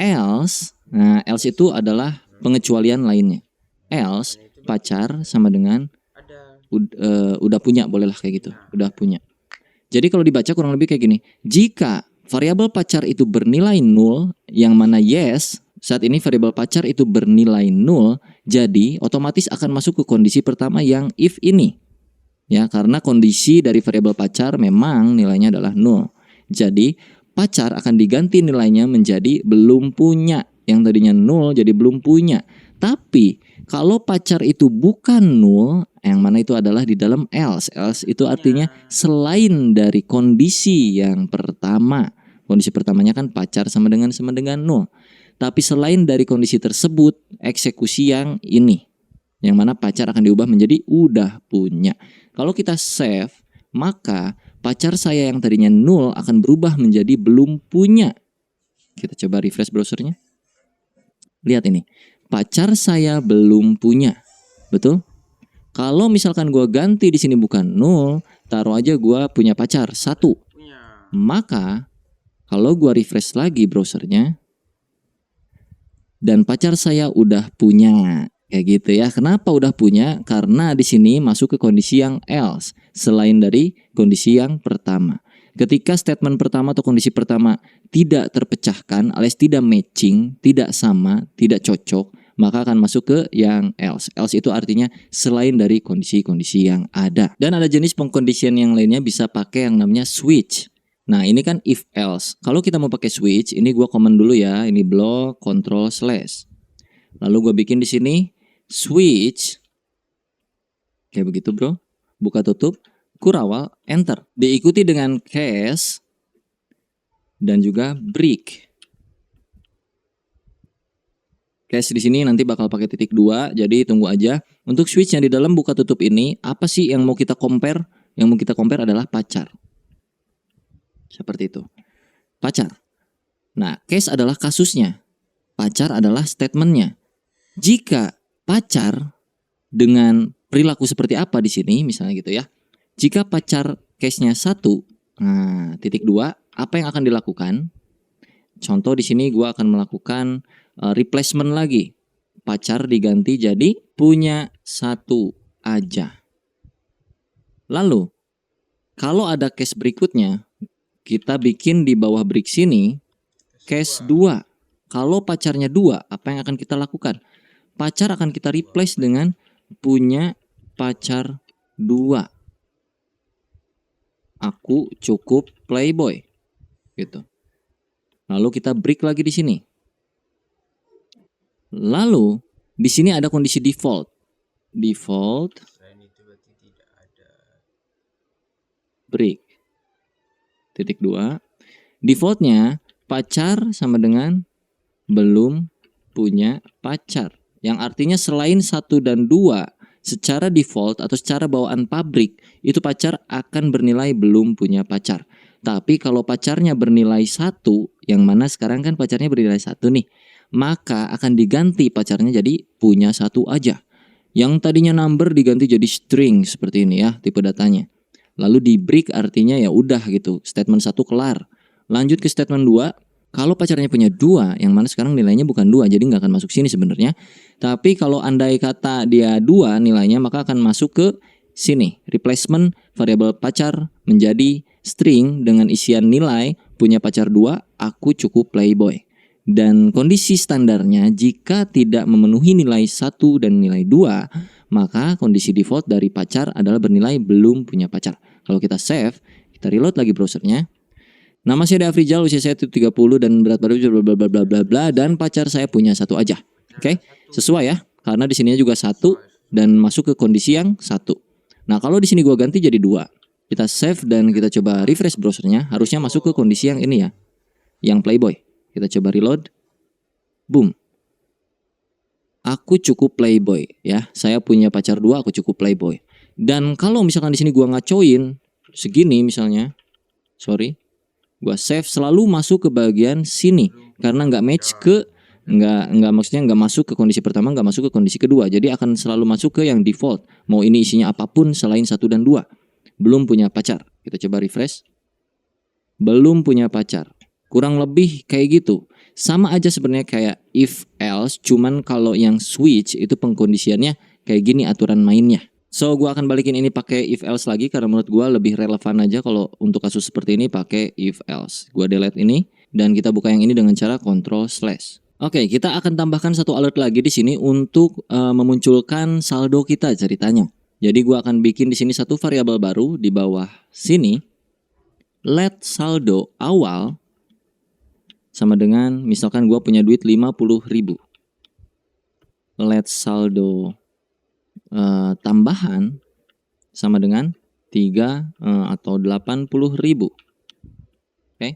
S1: Else, nah else itu adalah pengecualian lainnya. Else pacar sama dengan udah punya, bolehlah kayak gitu, udah punya. Jadi kalau dibaca kurang lebih kayak gini. Jika variabel pacar itu bernilai 0, yang mana yes, saat ini variabel pacar itu bernilai 0, jadi otomatis akan masuk ke kondisi pertama yang if ini. Ya, karena kondisi dari variabel pacar memang nilainya adalah 0. Jadi pacar akan diganti nilainya menjadi belum punya. Yang tadinya 0 jadi belum punya. Tapi kalau pacar itu bukan 0, yang mana itu adalah di dalam else. Else itu artinya selain dari kondisi yang pertama. Kondisi pertamanya kan pacar sama dengan 0. Tapi selain dari kondisi tersebut, eksekusi yang ini, yang mana pacar akan diubah menjadi udah punya. Kalau kita save, maka pacar saya yang tadinya 0 akan berubah menjadi belum punya. Kita coba refresh browsernya. Lihat ini. Pacar saya belum punya. Betul? Kalau misalkan gue ganti di sini bukan 0, taruh aja gue punya pacar 1. Maka kalau gue refresh lagi browsernya, dan pacar saya udah punya. Kayak gitu ya. Kenapa udah punya? Karena di sini masuk ke kondisi yang else, selain dari kondisi yang pertama. Ketika statement pertama atau kondisi pertama tidak terpecahkan alias tidak matching, tidak sama, tidak cocok, maka akan masuk ke yang else. Else itu artinya selain dari kondisi-kondisi yang ada. Dan ada jenis pengkondisian yang lainnya bisa pakai yang namanya switch. Nah ini kan if else. Kalau kita mau pakai switch, ini gua komen dulu ya. Ini block control slash. Lalu gue bikin di sini switch kayak begitu bro, buka tutup, kurawal, enter, diikuti dengan case dan juga break. Case di sini nanti bakal pakai titik 2, jadi tunggu aja. Untuk switch yang di dalam buka tutup ini, apa sih yang mau kita compare? Yang mau kita compare adalah pacar. Seperti itu, pacar. Nah, case adalah kasusnya, pacar adalah statementnya. Jika pacar dengan perilaku seperti apa di sini, misalnya gitu ya. Jika pacar case-nya 1, nah titik 2, apa yang akan dilakukan? Contoh di sini gue akan melakukan replacement lagi. Pacar diganti jadi punya 1 aja. Lalu kalau ada case berikutnya, kita bikin di bawah break sini case 2. Kalau pacarnya 2, apa yang akan kita lakukan? Pacar akan kita replace dengan punya pacar 2. Aku cukup playboy. Gitu. Lalu kita break lagi di sini. Lalu di sini ada kondisi default. Default break. Titik 2. Defaultnya pacar sama dengan belum punya pacar. Yang artinya selain 1 dan 2, secara default atau secara bawaan pabrik, itu pacar akan bernilai belum punya pacar. Tapi kalau pacarnya bernilai 1, yang mana sekarang kan pacarnya bernilai 1 nih, maka akan diganti pacarnya jadi punya 1 aja. Yang tadinya number diganti jadi string seperti ini ya, tipe datanya. Lalu di break artinya ya udah gitu, statement 1 kelar. Lanjut ke statement 2. Kalau pacarnya punya 2, yang mana sekarang nilainya bukan 2, jadi nggak akan masuk sini sebenarnya. Tapi kalau andai kata dia 2 nilainya, maka akan masuk ke sini. Replacement variabel pacar menjadi string dengan isian nilai punya pacar 2, aku cukup playboy. Dan kondisi standarnya jika tidak memenuhi nilai 1 dan nilai 2, maka kondisi default dari pacar adalah bernilai belum punya pacar. Kalau kita save, kita reload lagi browsernya. Nama saya Afrizal, usia saya 30 dan berat badan bla bla bla bla bla bla, dan pacar saya punya 1 aja. Oke? Sesuai ya, karena di sininya juga 1 dan masuk ke kondisi yang 1. Nah, kalau di sini gua ganti jadi 2. Kita save dan kita coba refresh browsernya, harusnya masuk ke kondisi yang ini ya. Yang Playboy. Kita coba reload. Boom. Aku cukup Playboy ya. Saya punya pacar 2, aku cukup Playboy. Dan kalau misalkan di sini gua ngacoin segini misalnya. Sorry. Gua save selalu masuk ke bagian sini karena nggak match ke maksudnya nggak masuk ke kondisi pertama, nggak masuk ke kondisi kedua. Jadi akan selalu masuk ke yang default. Mau ini isinya apapun selain 1 dan 2. Belum punya pacar. Kita coba refresh. Belum punya pacar. Kurang lebih kayak gitu. Sama aja sebenarnya kayak if else, cuman kalau yang switch itu pengkondisiannya kayak gini aturan mainnya. So gua akan balikin ini pakai if else lagi karena menurut gua lebih relevan aja kalau untuk kasus seperti ini pakai if else. Gua delete ini dan kita buka yang ini dengan cara Ctrl/. Oke, kita akan tambahkan 1 alert lagi di sini untuk memunculkan saldo kita ceritanya. Jadi gua akan bikin di sini 1 variabel baru di bawah sini. Let saldo awal sama dengan misalkan gua punya duit 50.000. Let saldo tambahan sama dengan 3 atau 80.000. Oke.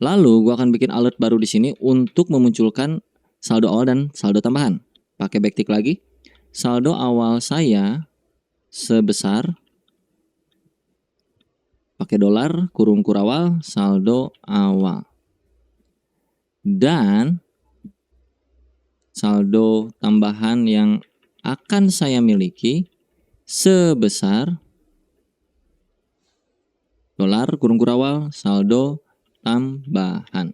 S1: Lalu gua akan bikin alert baru di sini untuk memunculkan saldo awal dan saldo tambahan. Pakai backtick lagi. Saldo awal saya sebesar, pakai dolar kurung kurawal saldo awal. Dan saldo tambahan yang akan saya miliki sebesar dolar kurung kurawal saldo tambahan.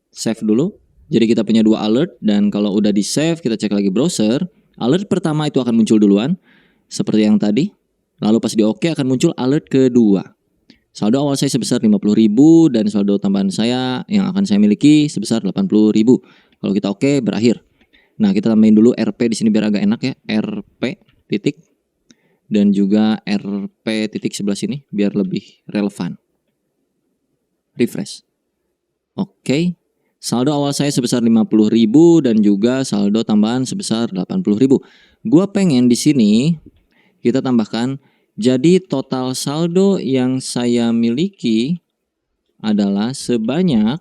S1: Save dulu. Jadi kita punya 2 alert dan kalau udah di save kita cek lagi browser. Alert pertama itu akan muncul duluan seperti yang tadi. Lalu pas di OK akan muncul alert kedua. Saldo awal saya sebesar 50.000 dan saldo tambahan saya yang akan saya miliki sebesar 80.000. Kalau kita OK berakhir. Nah, kita tambahin dulu RP di sini biar agak enak ya. RP titik dan juga RP titik sebelah sini biar lebih relevan. Refresh. Oke. Saldo awal saya sebesar 50.000 dan juga saldo tambahan sebesar 80.000. Gua pengen di sini kita tambahkan jadi total saldo yang saya miliki adalah sebanyak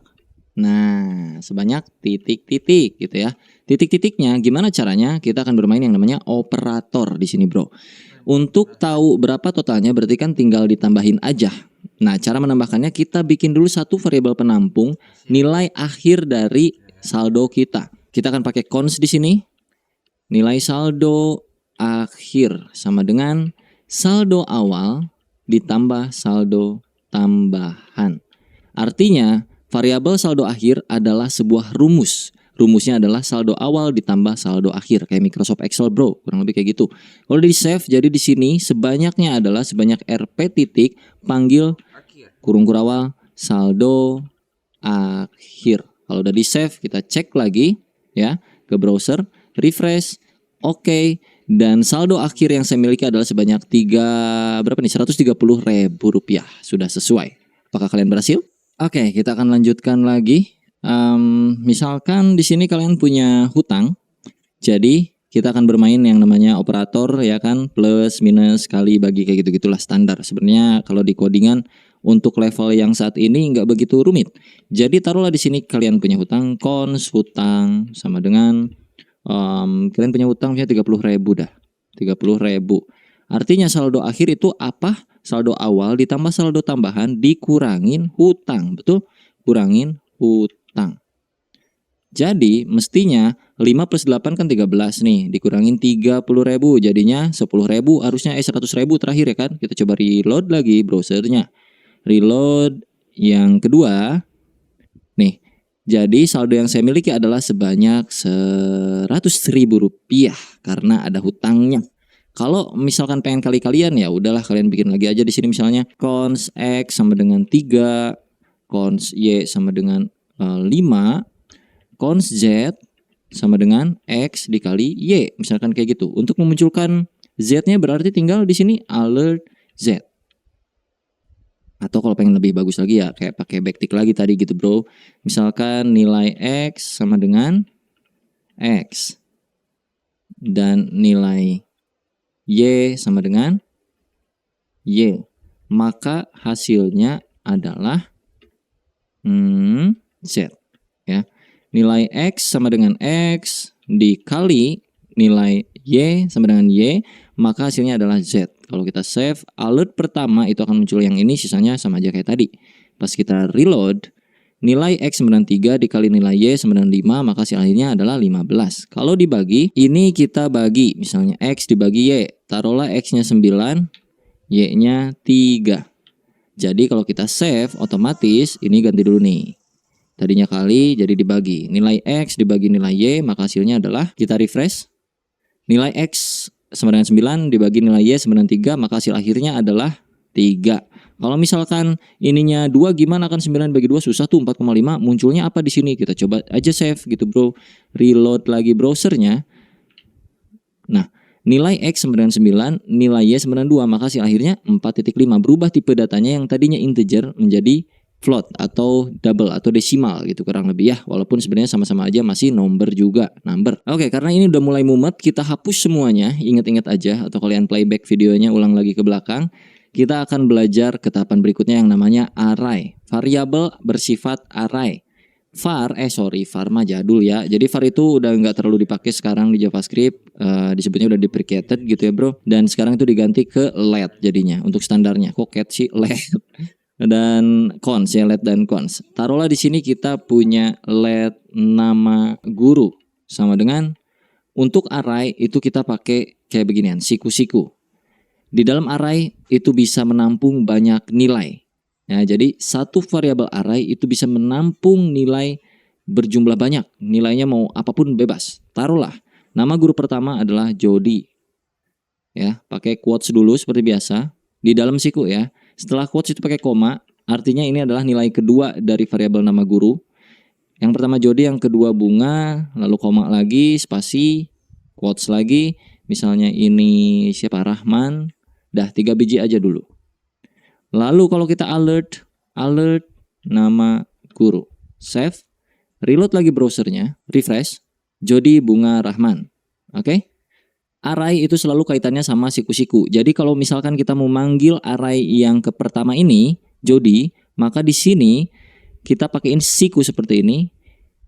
S1: titik-titik gitu ya. Titik-titiknya gimana caranya? Kita akan bermain yang namanya operator di sini, Bro. Untuk tahu berapa totalnya berarti kan tinggal ditambahin aja. Nah, cara menambahkannya kita bikin dulu 1 variabel penampung nilai akhir dari saldo kita. Kita akan pakai cons di sini. Nilai saldo akhir sama dengan saldo awal ditambah saldo tambahan. Artinya, variabel saldo akhir adalah sebuah rumus. Rumusnya adalah saldo awal ditambah saldo akhir. Kayak Microsoft Excel, bro. Kurang lebih kayak gitu. Kalau di save, jadi di sini sebanyaknya adalah sebanyak RP titik panggil kurung kurawal saldo akhir. Kalau udah di save, kita cek lagi ya ke browser, refresh, oke. Dan saldo akhir yang saya miliki adalah sebanyak 130.000 rupiah. Sudah sesuai. Apakah kalian berhasil? Oke, kita akan lanjutkan lagi. Misalkan di sini kalian punya hutang. Jadi kita akan bermain yang namanya operator ya kan, plus, minus, kali, bagi kayak gitu-gitulah standar. Sebenarnya kalau di codingan untuk level yang saat ini nggak begitu rumit. Jadi taruhlah di sini kalian punya hutang, cons hutang sama dengan kalian punya hutang misalnya 30.000 dah. 30.000. Artinya saldo akhir itu apa? Saldo awal ditambah saldo tambahan dikurangin hutang. Betul? Kurangin hutang. Jadi mestinya 5 plus 8 kan 13 nih. Dikurangin 30.000 jadinya 10.000 harusnya 100.000 terakhir ya kan. Kita coba reload lagi browsernya. Reload yang kedua. Nih. Jadi saldo yang saya miliki adalah sebanyak 100.000 rupiah karena ada hutangnya. Kalau misalkan pengen kali-kalian ya udahlah kalian bikin lagi aja di sini misalnya cons X sama dengan 3, cons Y sama dengan 5, Cons Z sama dengan X dikali Y. Misalkan kayak gitu. Untuk memunculkan Z-nya berarti tinggal di sini alert Z. Atau kalau pengen lebih bagus lagi ya kayak pakai backtick lagi tadi gitu bro. Misalkan nilai X sama dengan X. Dan nilai Y sama dengan Y. Maka hasilnya adalah Z. Ya. Nilai X sama dengan X dikali nilai Y sama dengan Y, maka hasilnya adalah Z. Kalau kita save, alert pertama itu akan muncul yang ini, sisanya sama aja kayak tadi. Pas kita reload, nilai X sama dengan 3 dikali nilai Y sama dengan 5, maka hasil akhirnya adalah 15. Kalau dibagi, ini kita bagi, misalnya X dibagi Y. Taruhlah X-nya 9, Y-nya 3. Jadi kalau kita save, otomatis ini ganti dulu nih. Tadinya kali jadi dibagi. Nilai X dibagi nilai Y, maka hasilnya adalah kita refresh. Nilai X sama dengan 9 dibagi nilai Y sama dengan 3, maka hasil akhirnya adalah 3. Kalau misalkan ininya 2, gimana kan 9 bagi 2 susah tuh, 4,5. Munculnya apa di sini? Kita coba aja save gitu bro. Reload lagi browsernya. Nah, nilai X sama dengan 9, nilai Y sama dengan 2, maka hasil akhirnya 4,5. Berubah tipe datanya yang tadinya integer menjadi float atau double atau desimal gitu kurang lebih ya. Walaupun sebenarnya sama-sama aja masih number juga, number. Oke, karena ini udah mulai mumet, kita hapus semuanya. Ingat-ingat aja atau kalian playback videonya ulang lagi ke belakang. Kita akan belajar ke tahapan berikutnya yang namanya array. Variabel bersifat array. var mah jadul ya. Jadi var itu udah nggak terlalu dipakai sekarang di JavaScript. Disebutnya udah deprecated gitu ya bro. Dan sekarang itu diganti ke let jadinya untuk standarnya. Kok cat sih let? Dan cons ya, let dan cons. Taruhlah di sini kita punya let nama guru sama dengan untuk array itu kita pakai kayak beginian, siku-siku. Di dalam array itu bisa menampung banyak nilai. Ya, jadi satu variabel array itu bisa menampung nilai berjumlah banyak. Nilainya mau apapun bebas. Taruhlah nama guru pertama adalah Jody. Ya, pakai quotes dulu seperti biasa di dalam siku ya. Setelah quotes itu pakai koma, artinya ini adalah nilai kedua dari variabel nama guru. Yang pertama Jody, yang kedua bunga, lalu koma lagi, spasi, quotes lagi. Misalnya ini siapa? Rahman. Dah 3 biji aja dulu. Lalu kalau kita alert nama guru. Save, reload lagi browsernya, refresh, Jody, bunga, Rahman. Oke? Array itu selalu kaitannya sama siku-siku. Jadi kalau misalkan kita mau manggil array yang ke pertama ini, Jody, maka di sini kita pakaiin siku seperti ini.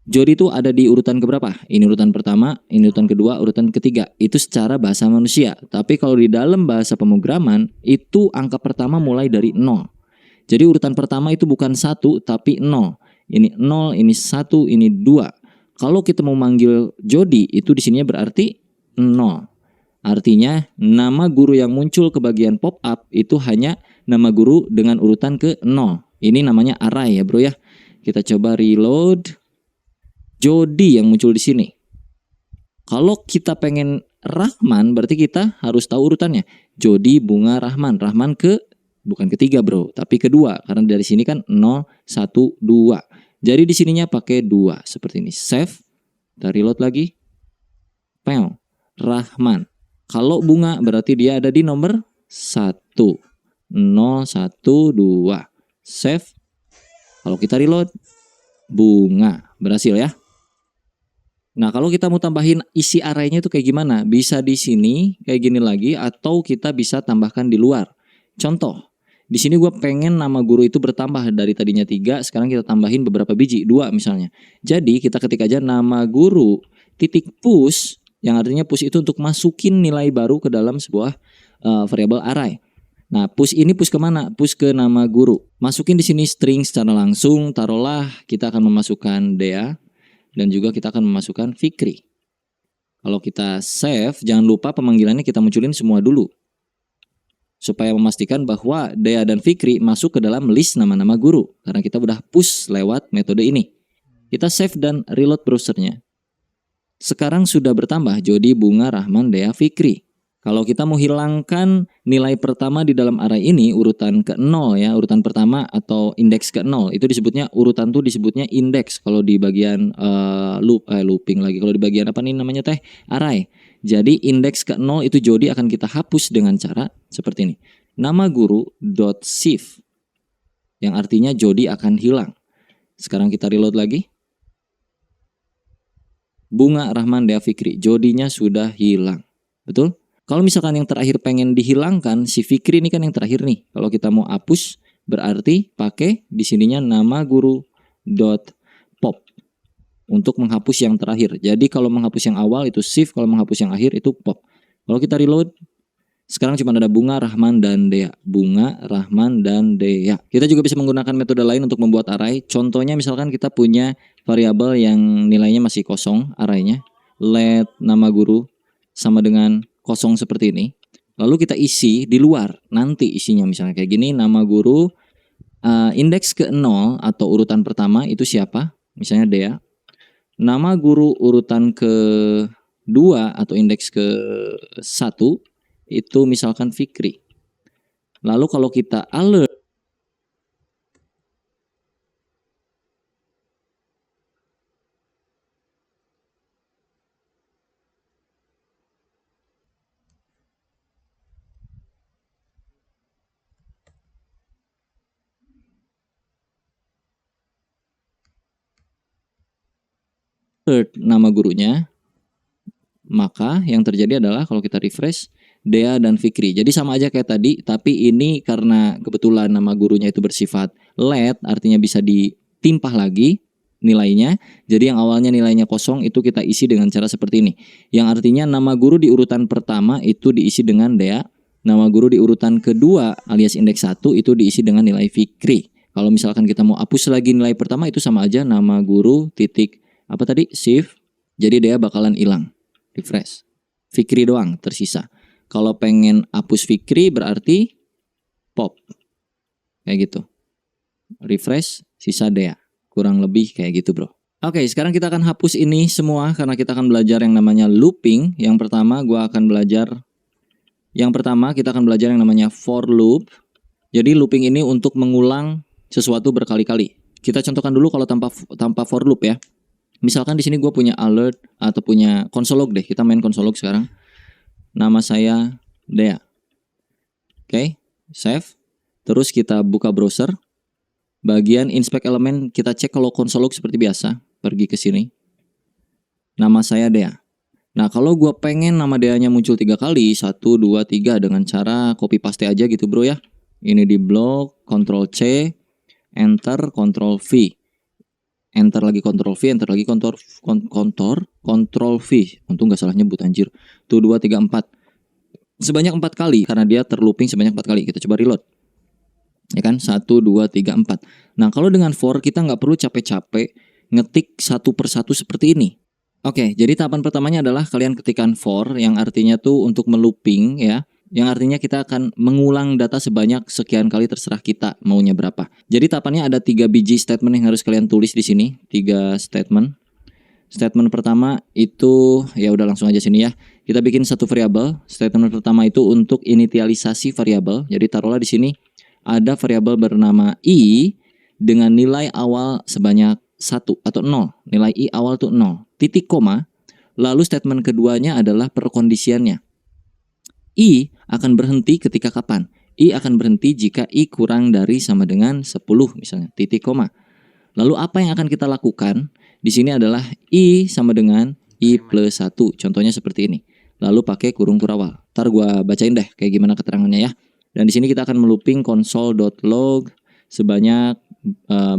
S1: Jody itu ada di urutan keberapa? Ini urutan pertama, ini urutan kedua, urutan ketiga. Itu secara bahasa manusia. Tapi kalau di dalam bahasa pemrograman, itu angka pertama mulai dari 0. Jadi urutan pertama itu bukan 1, tapi 0. Ini 0, ini 1, ini 2. Kalau kita mau manggil Jody, itu di sininya berarti 0. Artinya nama guru yang muncul ke bagian pop up itu hanya nama guru dengan urutan ke 0. Ini namanya array ya bro ya. Kita coba reload. Jody yang muncul di sini. Kalau kita pengen Rahman berarti kita harus tahu urutannya. Jody, bunga, Rahman. Rahman bukan ketiga bro, tapi kedua. Karena dari sini kan 0, 1, 2. Jadi di sininya pakai 2 seperti ini. Save. Kita reload lagi. Pew. Rahman. Kalau bunga berarti dia ada di nomor 1. 0, 1, 2. Save. Kalau kita reload, bunga. Berhasil ya. Nah kalau kita mau tambahin isi arraynya itu kayak gimana? Bisa di sini kayak gini lagi atau kita bisa tambahkan di luar. Contoh, di sini gue pengen nama guru itu bertambah dari tadinya 3, sekarang kita tambahin beberapa biji, 2 misalnya. Jadi kita ketik aja nama guru titik push. Yang artinya push itu untuk masukin nilai baru ke dalam sebuah variabel array. Nah, push ini push kemana? Push ke nama guru. Masukin di sini string secara langsung. Taruhlah kita akan memasukkan Dea dan juga kita akan memasukkan Fikri. Kalau kita save, jangan lupa pemanggilannya kita munculin semua dulu. Supaya memastikan bahwa Dea dan Fikri masuk ke dalam list nama-nama guru. Karena kita udah push lewat metode ini. Kita save dan reload browsernya. Sekarang sudah bertambah Jody, bunga, Rahman, Dea, Fikri. Kalau kita mau hilangkan nilai pertama di dalam array ini, urutan ke-0 ya, urutan pertama atau indeks ke-0, itu disebutnya, urutan tuh disebutnya indeks kalau di bagian looping lagi. Kalau di bagian apa nih namanya teh? Array. Jadi indeks ke-0 itu Jody akan kita hapus dengan cara seperti ini. Nama guru dot shift, yang artinya Jody akan hilang. Sekarang kita reload lagi. Bunga Rahman Dea Fikri, Jodinya sudah hilang. Betul? Kalau misalkan yang terakhir pengen dihilangkan, si Fikri ini kan yang terakhir nih. Kalau kita mau hapus, berarti pakai di sininya nama guru dot pop untuk menghapus yang terakhir. Jadi kalau menghapus yang awal itu shift, kalau menghapus yang akhir itu pop. Kalau kita reload, sekarang cuma ada Bunga, Rahman, dan Dea. Bunga, Rahman, dan Dea. Kita juga bisa menggunakan metode lain untuk membuat array. Contohnya misalkan kita punya variabel yang nilainya masih kosong arraynya. Let nama guru sama dengan kosong seperti ini. Lalu kita isi di luar. Nanti isinya misalnya kayak gini. Nama guru indeks ke-0 atau urutan pertama itu siapa? Misalnya Dea. Nama guru urutan ke-2 atau indeks ke-1 itu misalkan Fikri. Lalu kalau kita alert nama gurunya, maka yang terjadi adalah kalau kita refresh Dea dan Fikri. Jadi sama aja kayak tadi, tapi ini karena kebetulan nama gurunya itu bersifat let, artinya bisa ditimpah lagi nilainya. Jadi yang awalnya nilainya kosong itu kita isi dengan cara seperti ini. Yang artinya nama guru di urutan pertama itu diisi dengan Dea, nama guru di urutan kedua alias indeks 1 itu diisi dengan nilai Fikri. Kalau misalkan kita mau hapus lagi nilai pertama itu sama aja nama guru titik apa tadi? Shift. Jadi Dea bakalan hilang. Refresh. Fikri doang tersisa. Kalau pengen hapus Fikri berarti pop. Kayak gitu. Refresh, sisa Dea. Kurang lebih kayak gitu, bro. Oke, sekarang kita akan hapus ini semua karena kita akan belajar yang namanya looping. Yang pertama kita akan belajar yang namanya for loop. Jadi looping ini untuk mengulang sesuatu berkali-kali. Kita contohkan dulu kalau tanpa for loop ya. Misalkan di sini gue punya alert atau punya console log deh. Kita main console log sekarang. Nama saya Dea. Oke, save. Terus kita buka browser. Bagian inspect element kita cek kalau console log seperti biasa. Pergi ke sini. Nama saya Dea. Nah kalau gue pengen nama Dea-nya muncul 3 kali. 1, 2, 3 dengan cara copy paste aja gitu bro ya. Ini di blok, Ctrl C, Enter, Ctrl V. Enter lagi Ctrl V, enter lagi Ctrl V. Untung gak salah nyebut anjir. 1, 2, 3, 4. Sebanyak 4 kali karena dia terlooping sebanyak 4 kali. Kita coba reload. Ya kan? 1, 2, 3, 4. Nah, kalau dengan for kita nggak perlu capek-capek ngetik satu persatu seperti ini. Oke, jadi tahapan pertamanya adalah kalian ketikkan for yang artinya tuh untuk melooping ya. Yang artinya kita akan mengulang data sebanyak sekian kali terserah kita maunya berapa. Jadi tahapannya ada 3 biji statement yang harus kalian tulis di sini. 3 statement. Statement pertama itu ya udah langsung aja sini ya. Kita bikin satu variabel. Statement pertama itu untuk initialisasi variabel. Jadi taruhlah di sini ada variabel bernama i dengan nilai awal sebanyak 1 atau 0. Nilai i awal tuh 0. Titik koma. Lalu statement keduanya adalah perkondisiannya. I akan berhenti ketika kapan? I akan berhenti jika I kurang dari sama dengan 10 misalnya, titik koma. Lalu apa yang akan kita lakukan? Di sini adalah I sama dengan I plus 1. Contohnya seperti ini. Lalu pakai kurung kurawal. Ntar gua bacain deh kayak gimana keterangannya ya. Dan di sini kita akan melooping console.log sebanyak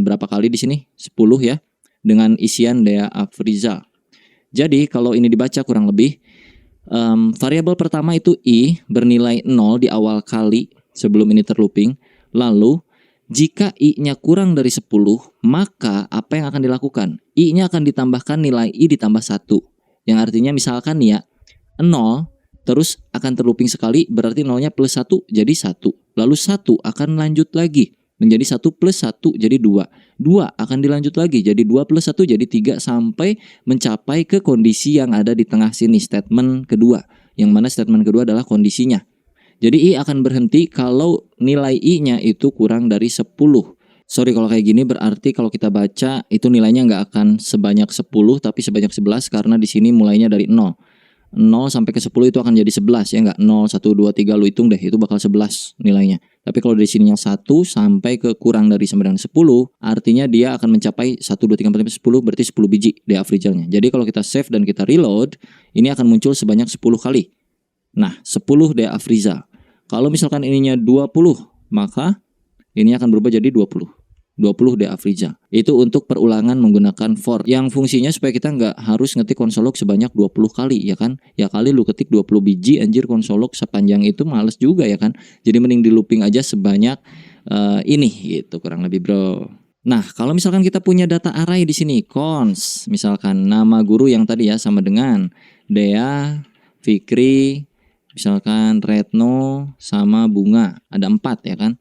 S1: berapa kali di sini? 10 ya. Dengan isian Dea Afrizal. Jadi kalau ini dibaca kurang lebih variabel pertama itu i bernilai 0 di awal kali sebelum ini terlooping. Lalu jika i-nya kurang dari 10, maka apa yang akan dilakukan? I-nya akan ditambahkan nilai i ditambah 1. Yang artinya misalkan ya 0 terus akan terlooping sekali, berarti 0-nya plus 1 jadi 1. Lalu 1 akan lanjut lagi menjadi 1 plus 1 jadi 2. 2 akan dilanjut lagi jadi 2 plus 1 jadi 3 sampai mencapai ke kondisi yang ada di tengah sini, statement kedua. yang mana statement kedua adalah kondisinya. Jadi I akan berhenti kalau nilai I-nya itu kurang dari 10. Sorry kalau kayak gini, berarti kalau kita baca itu nilainya nggak akan sebanyak 10 tapi sebanyak 11 karena di sini mulainya dari 0. 0 sampai ke 10 itu akan jadi 11 ya, nggak 0, 1, 2, 3 lu hitung deh, itu bakal 11 nilainya. Tapi kalau di sininya 1 sampai ke kurang dari sama dengan 10, artinya dia akan mencapai 1, 2, 3, 4, 5, 10, berarti 10 biji de average-nya. Jadi kalau kita save dan kita reload, ini akan muncul sebanyak 10 kali. Nah, 10 de average. Kalau misalkan ininya 20, maka ini akan berubah jadi 20. 20 de average. Itu untuk perulangan menggunakan for. Yang fungsinya supaya kita nggak harus ngetik console log sebanyak 20 kali ya kan. Ya kali lu ketik 20 biji anjir console log sepanjang itu males juga ya kan. Jadi mending di looping aja sebanyak ini gitu kurang lebih bro. Nah, kalau misalkan kita punya data array di sini, cons, misalkan nama guru yang tadi ya sama dengan Dea, Fikri, misalkan Retno sama Bunga, ada 4 ya kan.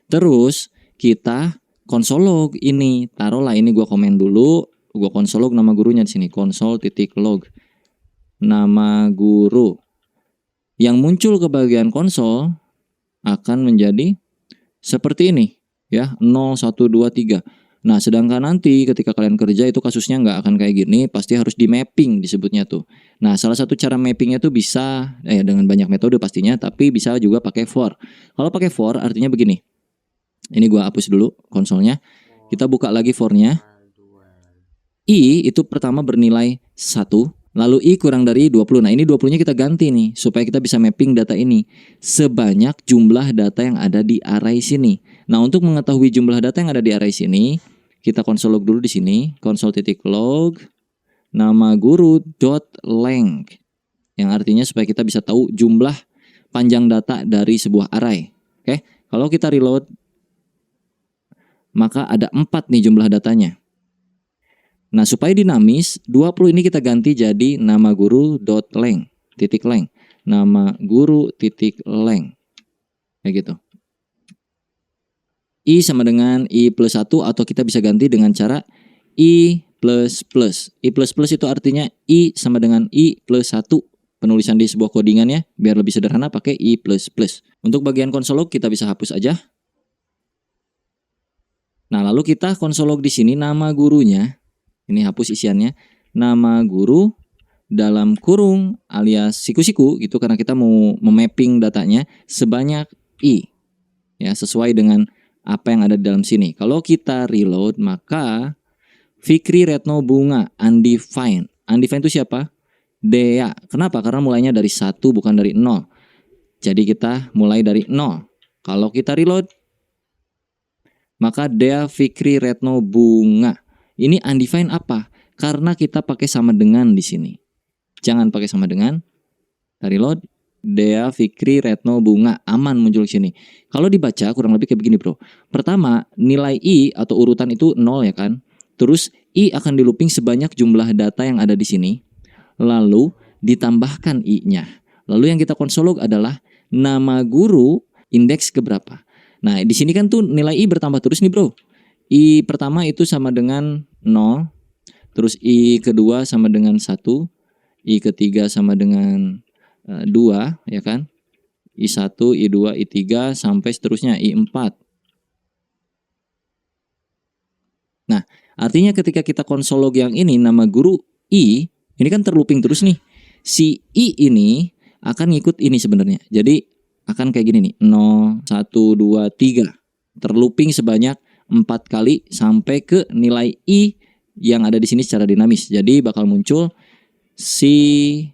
S1: Terus kita console log ini, taruhlah ini gua komen dulu, gua console log nama gurunya di sini, console.log nama guru. Yang muncul ke bagian konsol akan menjadi seperti ini ya, 0, 1, 2, 3. Nah, sedangkan nanti ketika kalian kerja itu kasusnya nggak akan kayak gini, pasti harus di mapping disebutnya tuh. Nah, salah satu cara mappingnya tuh bisa dengan banyak metode pastinya, tapi bisa juga pakai for. Kalau pakai for artinya begini. Ini gua hapus dulu konsolnya. Kita buka lagi for-nya. I itu pertama bernilai 1, lalu I kurang dari 20. Nah, ini 20-nya kita ganti nih supaya kita bisa mapping data ini sebanyak jumlah data yang ada di array sini. Nah, untuk mengetahui jumlah data yang ada di array sini, kita console log dulu di sini, console.log nama guru.length. Yang artinya supaya kita bisa tahu jumlah panjang data dari sebuah array. Oke, kalau kita reload maka ada 4 nih jumlah datanya. Nah, supaya dinamis, 20 ini kita ganti jadi nama guru.length, titik length. Nama guru titik length. Kayak gitu. I sama dengan I plus 1 atau kita bisa ganti dengan cara I plus plus. I plus plus itu artinya I sama dengan I plus 1. Penulisan di sebuah codingan ya, biar lebih sederhana pakai I plus plus. Untuk bagian console log kita bisa hapus aja. Nah, lalu kita console log di sini nama gurunya. Ini hapus isiannya. Nama guru dalam kurung alias siku-siku gitu karena kita mau memapping datanya sebanyak I. Ya, sesuai dengan apa yang ada di dalam sini. Kalau kita reload maka Fikri, Retno, Bunga, undefined. Undefined itu siapa? Dea. Kenapa? Karena mulainya dari 1 bukan dari 0. Jadi kita mulai dari 0. Kalau kita reload maka Dea, Fikri, Retno, Bunga. Ini undefined apa? Karena kita pakai sama dengan di sini. Jangan pakai sama dengan. Kita reload. Dea, Fikri, Retno, Bunga. Aman muncul di sini. Kalau dibaca kurang lebih kayak begini bro. Pertama, nilai I atau urutan itu 0 ya kan. Terus I akan di looping sebanyak jumlah data yang ada di sini. Lalu ditambahkan I-nya. Lalu yang kita console log adalah nama guru indeks keberapa. Nah, di sini kan tuh nilai I bertambah terus nih, bro. I pertama itu sama dengan 0. Terus I kedua sama dengan 1. I ketiga sama dengan 2, ya kan? I1, I2, I3 sampai seterusnya I4. Nah, artinya ketika kita console log yang ini nama guru I, ini kan terlooping terus nih. Si I ini akan ngikut ini sebenarnya. Jadi akan kayak gini nih, 0, 1, 2, 3. Terlooping sebanyak 4 kali sampai ke nilai I yang ada di sini secara dinamis. Jadi bakal muncul si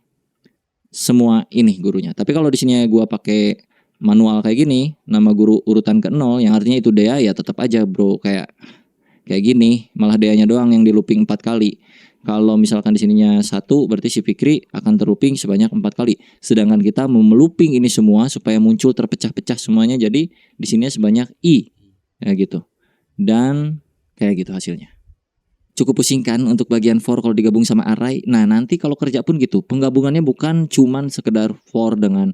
S1: semua ini gurunya. Tapi kalau di sini gua pakai manual kayak gini, nama guru urutan ke-0 yang artinya itu Dea, ya tetap aja bro kayak gini, malah Deanya doang yang di looping 4 kali. Kalau misalkan di sininya 1, berarti si Fikri akan terlooping sebanyak 4 kali. Sedangkan kita melooping ini semua supaya muncul terpecah-pecah semuanya. Jadi di sini sebanyak I. Ya gitu. Dan kayak gitu hasilnya. Cukup pusing kan untuk bagian for kalau digabung sama array. Nah, nanti kalau kerja pun gitu. Penggabungannya bukan cuman sekedar for dengan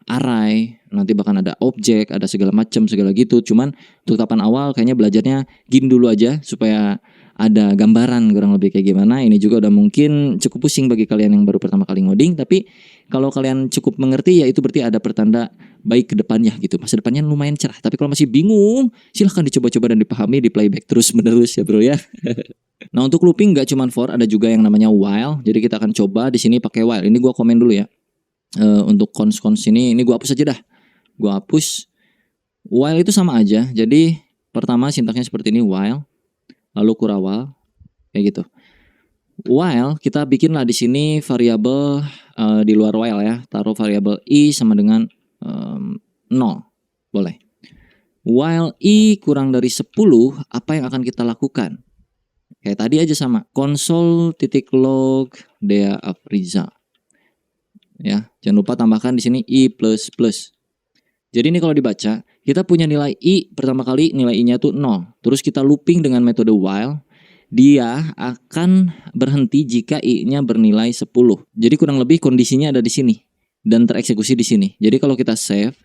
S1: array. Nanti bahkan ada objek, ada segala macam, segala gitu. Cuman untuk tahapan awal kayaknya belajarnya gini dulu aja supaya ada gambaran kurang lebih kayak gimana. Ini juga udah mungkin cukup pusing bagi kalian yang baru pertama kali ngoding. Tapi Kalau kalian cukup mengerti ya itu berarti ada pertanda baik ke depannya gitu. Masa depannya lumayan cerah. Tapi kalau masih bingung, silahkan dicoba-coba dan dipahami, di playback terus menerus ya bro ya. Nah untuk looping nggak cuma for, ada juga yang namanya while. Jadi kita akan coba di sini pakai while. Ini gua komen dulu ya. Untuk cons ini gua hapus aja dah. Gua hapus. While itu sama aja. Jadi pertama sintaksnya seperti ini while, lalu kurawal kayak gitu. While kita bikinlah di sini variabel di luar while ya, taruh variabel i sama dengan 0, boleh. While i kurang dari 10, apa yang akan kita lakukan? Kayak tadi aja sama, console.log Dea Afriza. Ya, jangan lupa tambahkan di sini i++. Jadi ini kalau dibaca, kita punya nilai i pertama kali, nilai i-nya tuh 0. Terus kita looping dengan metode while. Dia akan berhenti jika i-nya bernilai 10. Jadi kurang lebih kondisinya ada di sini dan tereksekusi di sini. Jadi kalau kita save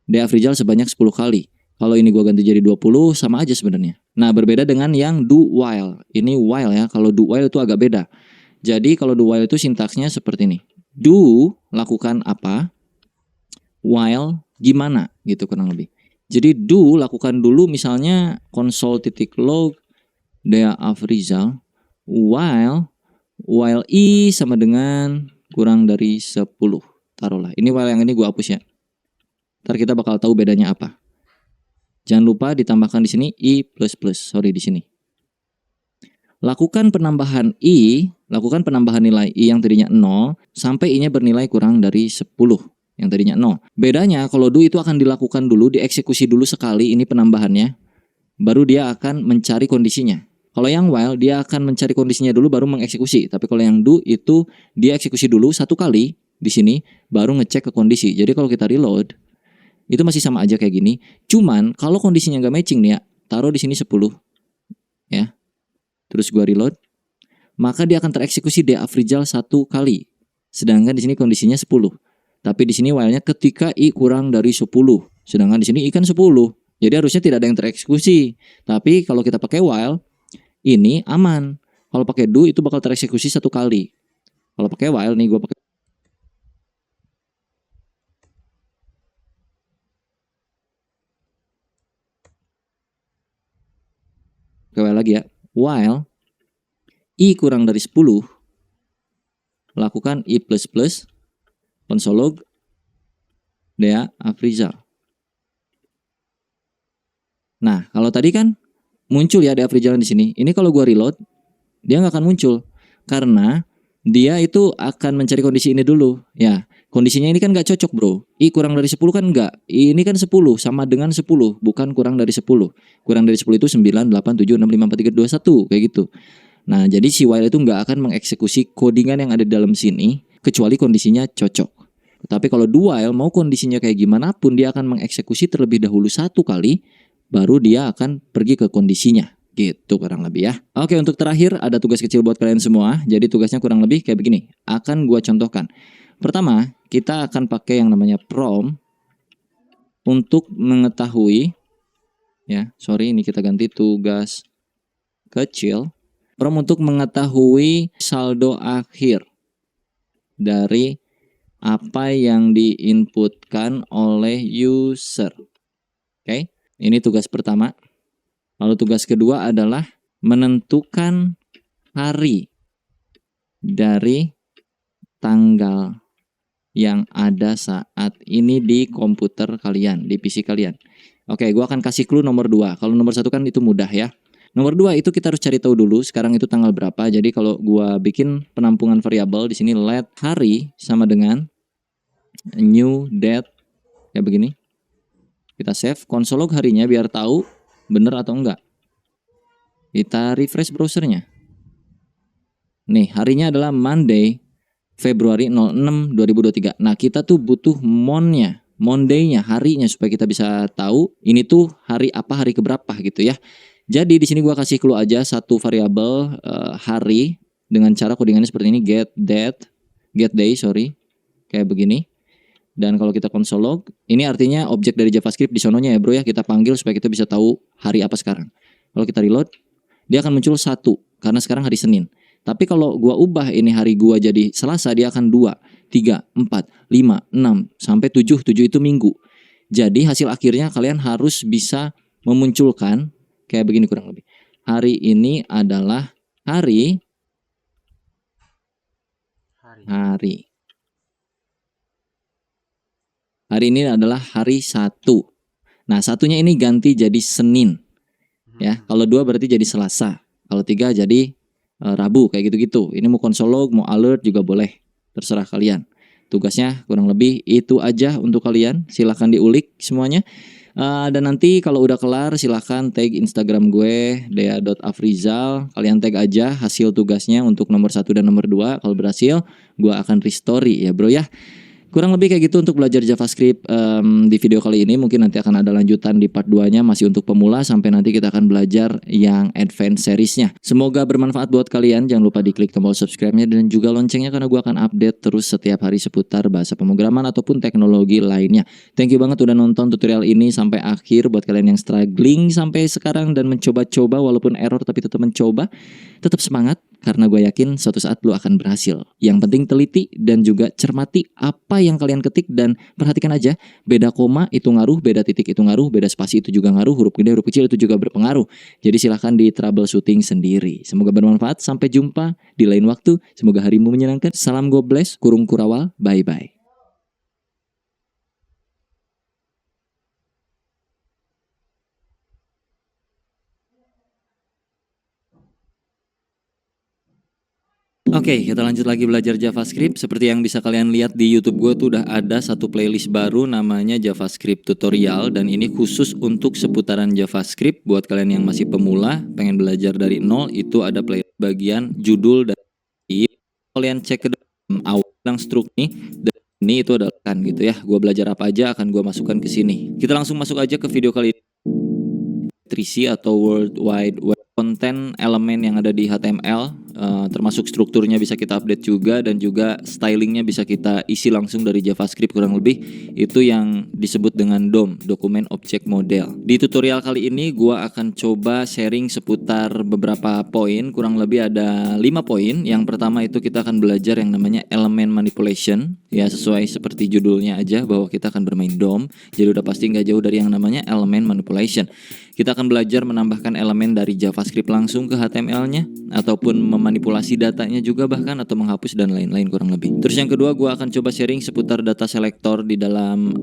S1: Dea Afrizal sebanyak 10 kali. Kalau ini gua ganti jadi 20 sama aja sebenarnya. Nah, berbeda dengan yang do while. Ini while ya. Kalau do while itu agak beda. Jadi kalau do while itu sintaksnya seperti ini. Do lakukan apa? While gimana gitu kurang lebih. Jadi do lakukan dulu misalnya console.log Dea Afrizal while i sama dengan kurang dari 10. Taruhlah. Ini while yang ini gue hapus ya. Ntar kita bakal tahu bedanya apa. Jangan lupa ditambahkan di sini i++. Sorry di sini. Lakukan penambahan nilai i yang tadinya 0 sampai i-nya bernilai kurang dari 10. Yang tadinya 0. Bedanya kalau do itu akan dilakukan dulu, dieksekusi dulu sekali ini penambahannya, baru dia akan mencari kondisinya. Kalau yang while dia akan mencari kondisinya dulu baru mengeksekusi. Tapi kalau yang do itu dia eksekusi dulu satu kali di sini baru ngecek ke kondisi. Jadi kalau kita reload itu masih sama aja kayak gini. Cuman kalau kondisinya nggak matching nih ya, taruh di sini 10 ya. Terus gua reload, maka dia akan tereksekusi Dea Afrizal satu kali. Sedangkan di sini kondisinya 10. Tapi di sini while-nya ketika i kurang dari 10. Sedangkan di sini i kan 10. Jadi harusnya tidak ada yang tereksekusi. Tapi kalau kita pakai while, ini aman. Kalau pakai do itu bakal tereksekusi satu kali. Kalau pakai while nih gue pakai while lagi ya. While i kurang dari 10, lakukan i++, console.log Dea Afrizal. Nah, kalau tadi kan muncul ya Dea Afrizal di sini. Ini kalau gua reload, dia nggak akan muncul karena dia itu akan mencari kondisi ini dulu. Ya, kondisinya ini kan nggak cocok bro. I kurang dari 10 kan nggak. I ini kan 10 sama dengan 10, bukan kurang dari 10. Kurang dari 10 itu 9, 8, 7, 6, 5, 4, 3, 2, 1 kayak gitu. Nah, jadi si while itu nggak akan mengeksekusi codingan yang ada di dalam sini kecuali kondisinya cocok. Tapi kalau do while mau kondisinya kayak gimana pun dia akan mengeksekusi terlebih dahulu satu kali, baru dia akan pergi ke kondisinya. Gitu kurang lebih ya. Oke, untuk terakhir ada tugas kecil buat kalian semua. Jadi tugasnya kurang lebih kayak begini. Akan gua contohkan. Pertama, kita akan pakai yang namanya prom untuk mengetahui ya. Sorry, ini kita ganti tugas kecil. Prom untuk mengetahui saldo akhir dari apa yang diinputkan oleh user. Oke, ini tugas pertama. Lalu tugas kedua adalah menentukan hari dari tanggal yang ada saat ini di komputer kalian, di PC kalian. Oke, gua akan kasih clue nomor 2. Kalau nomor 1 kan itu mudah ya. Nomor 2 itu kita harus cari tahu dulu sekarang itu tanggal berapa. Jadi kalau gua bikin penampungan variabel di sini let hari sama dengan new date kayak begini. Kita save console.log harinya biar tahu bener atau enggak. Kita refresh browsernya. Nih, harinya adalah Monday, Februari 06 2023. Nah, kita tuh butuh monnya, Monday-nya, harinya supaya kita bisa tahu ini tuh hari apa, hari keberapa gitu ya. Jadi di sini gua kasih clue aja satu variabel hari dengan cara codingannya seperti ini, get day, kayak begini. Dan kalau kita console.log, ini artinya objek dari JavaScript di sononya ya bro ya, kita panggil supaya kita bisa tahu hari apa sekarang. Kalau kita reload, dia akan muncul 1 karena sekarang hari Senin. Tapi kalau gua ubah ini hari gua jadi Selasa, dia akan 2, 3, 4, 5, 6 sampai 7. 7 itu minggu. Jadi hasil akhirnya kalian harus bisa memunculkan kayak begini kurang lebih. Hari ini adalah hari. Hari ini adalah hari 1. Nah, satunya ini ganti jadi Senin. Ya, kalau 2 berarti jadi Selasa. Kalau 3 jadi Rabu, kayak gitu-gitu. Ini mau konsolog, mau alert juga boleh. Terserah kalian. Tugasnya kurang lebih itu aja untuk kalian. Silahkan diulik semuanya. Dan nanti kalau udah kelar silahkan tag Instagram gue dea.afrizal. Kalian tag aja hasil tugasnya untuk nomor 1 dan nomor 2. Kalau berhasil gue akan restory ya bro ya. Kurang lebih kayak gitu untuk belajar JavaScript di video kali ini. Mungkin nanti akan ada lanjutan di part 2-nya, masih untuk pemula, sampai nanti kita akan belajar yang advance seriesnya. Semoga bermanfaat buat kalian. Jangan lupa diklik tombol subscribe-nya dan juga loncengnya, karena gue akan update terus setiap hari seputar bahasa pemrograman ataupun teknologi lainnya. Thank you banget udah nonton tutorial ini sampai akhir. Buat kalian yang struggling sampai sekarang dan mencoba-coba walaupun error tapi tetap mencoba, tetap semangat. Karena gue yakin suatu saat lo akan berhasil. Yang penting teliti dan juga cermati apa yang kalian ketik. Dan perhatikan aja, beda koma itu ngaruh, beda titik itu ngaruh, beda spasi itu juga ngaruh, huruf gede, huruf kecil itu juga berpengaruh. Jadi silahkan di troubleshooting sendiri. Semoga bermanfaat, sampai jumpa di lain waktu. Semoga harimu menyenangkan. Salam God bless, kurung kurawal, bye-bye. Oke, kita lanjut lagi belajar JavaScript. Seperti yang bisa kalian lihat di YouTube gue tuh udah ada satu playlist baru namanya JavaScript Tutorial, dan ini khusus untuk seputaran JavaScript. Buat kalian yang masih pemula, pengen belajar dari nol, itu ada playlist bagian judul dan kalian cek ke dalam awal struk nih, dan ini itu adalah kan gitu ya. Gue belajar apa aja akan gue masukkan ke sini. Kita langsung masuk aja ke video kali ini. 3C atau World Wide Web, konten elemen yang ada di HTML, termasuk strukturnya bisa kita update juga, dan juga stylingnya bisa kita isi langsung dari JavaScript. Kurang lebih itu yang disebut dengan DOM, Document Object Model. Di tutorial kali ini gua akan coba sharing seputar beberapa poin, kurang lebih ada 5 poin. Yang pertama itu kita akan belajar yang namanya elemen manipulation, ya sesuai seperti judulnya aja bahwa kita akan bermain DOM, jadi udah pasti nggak jauh dari yang namanya elemen manipulation. Kita akan belajar menambahkan elemen dari JavaScript langsung ke HTML-nya, ataupun memanipulasi datanya juga bahkan, atau menghapus dan lain-lain kurang lebih. Terus yang kedua, gue akan coba sharing seputar data selector di dalam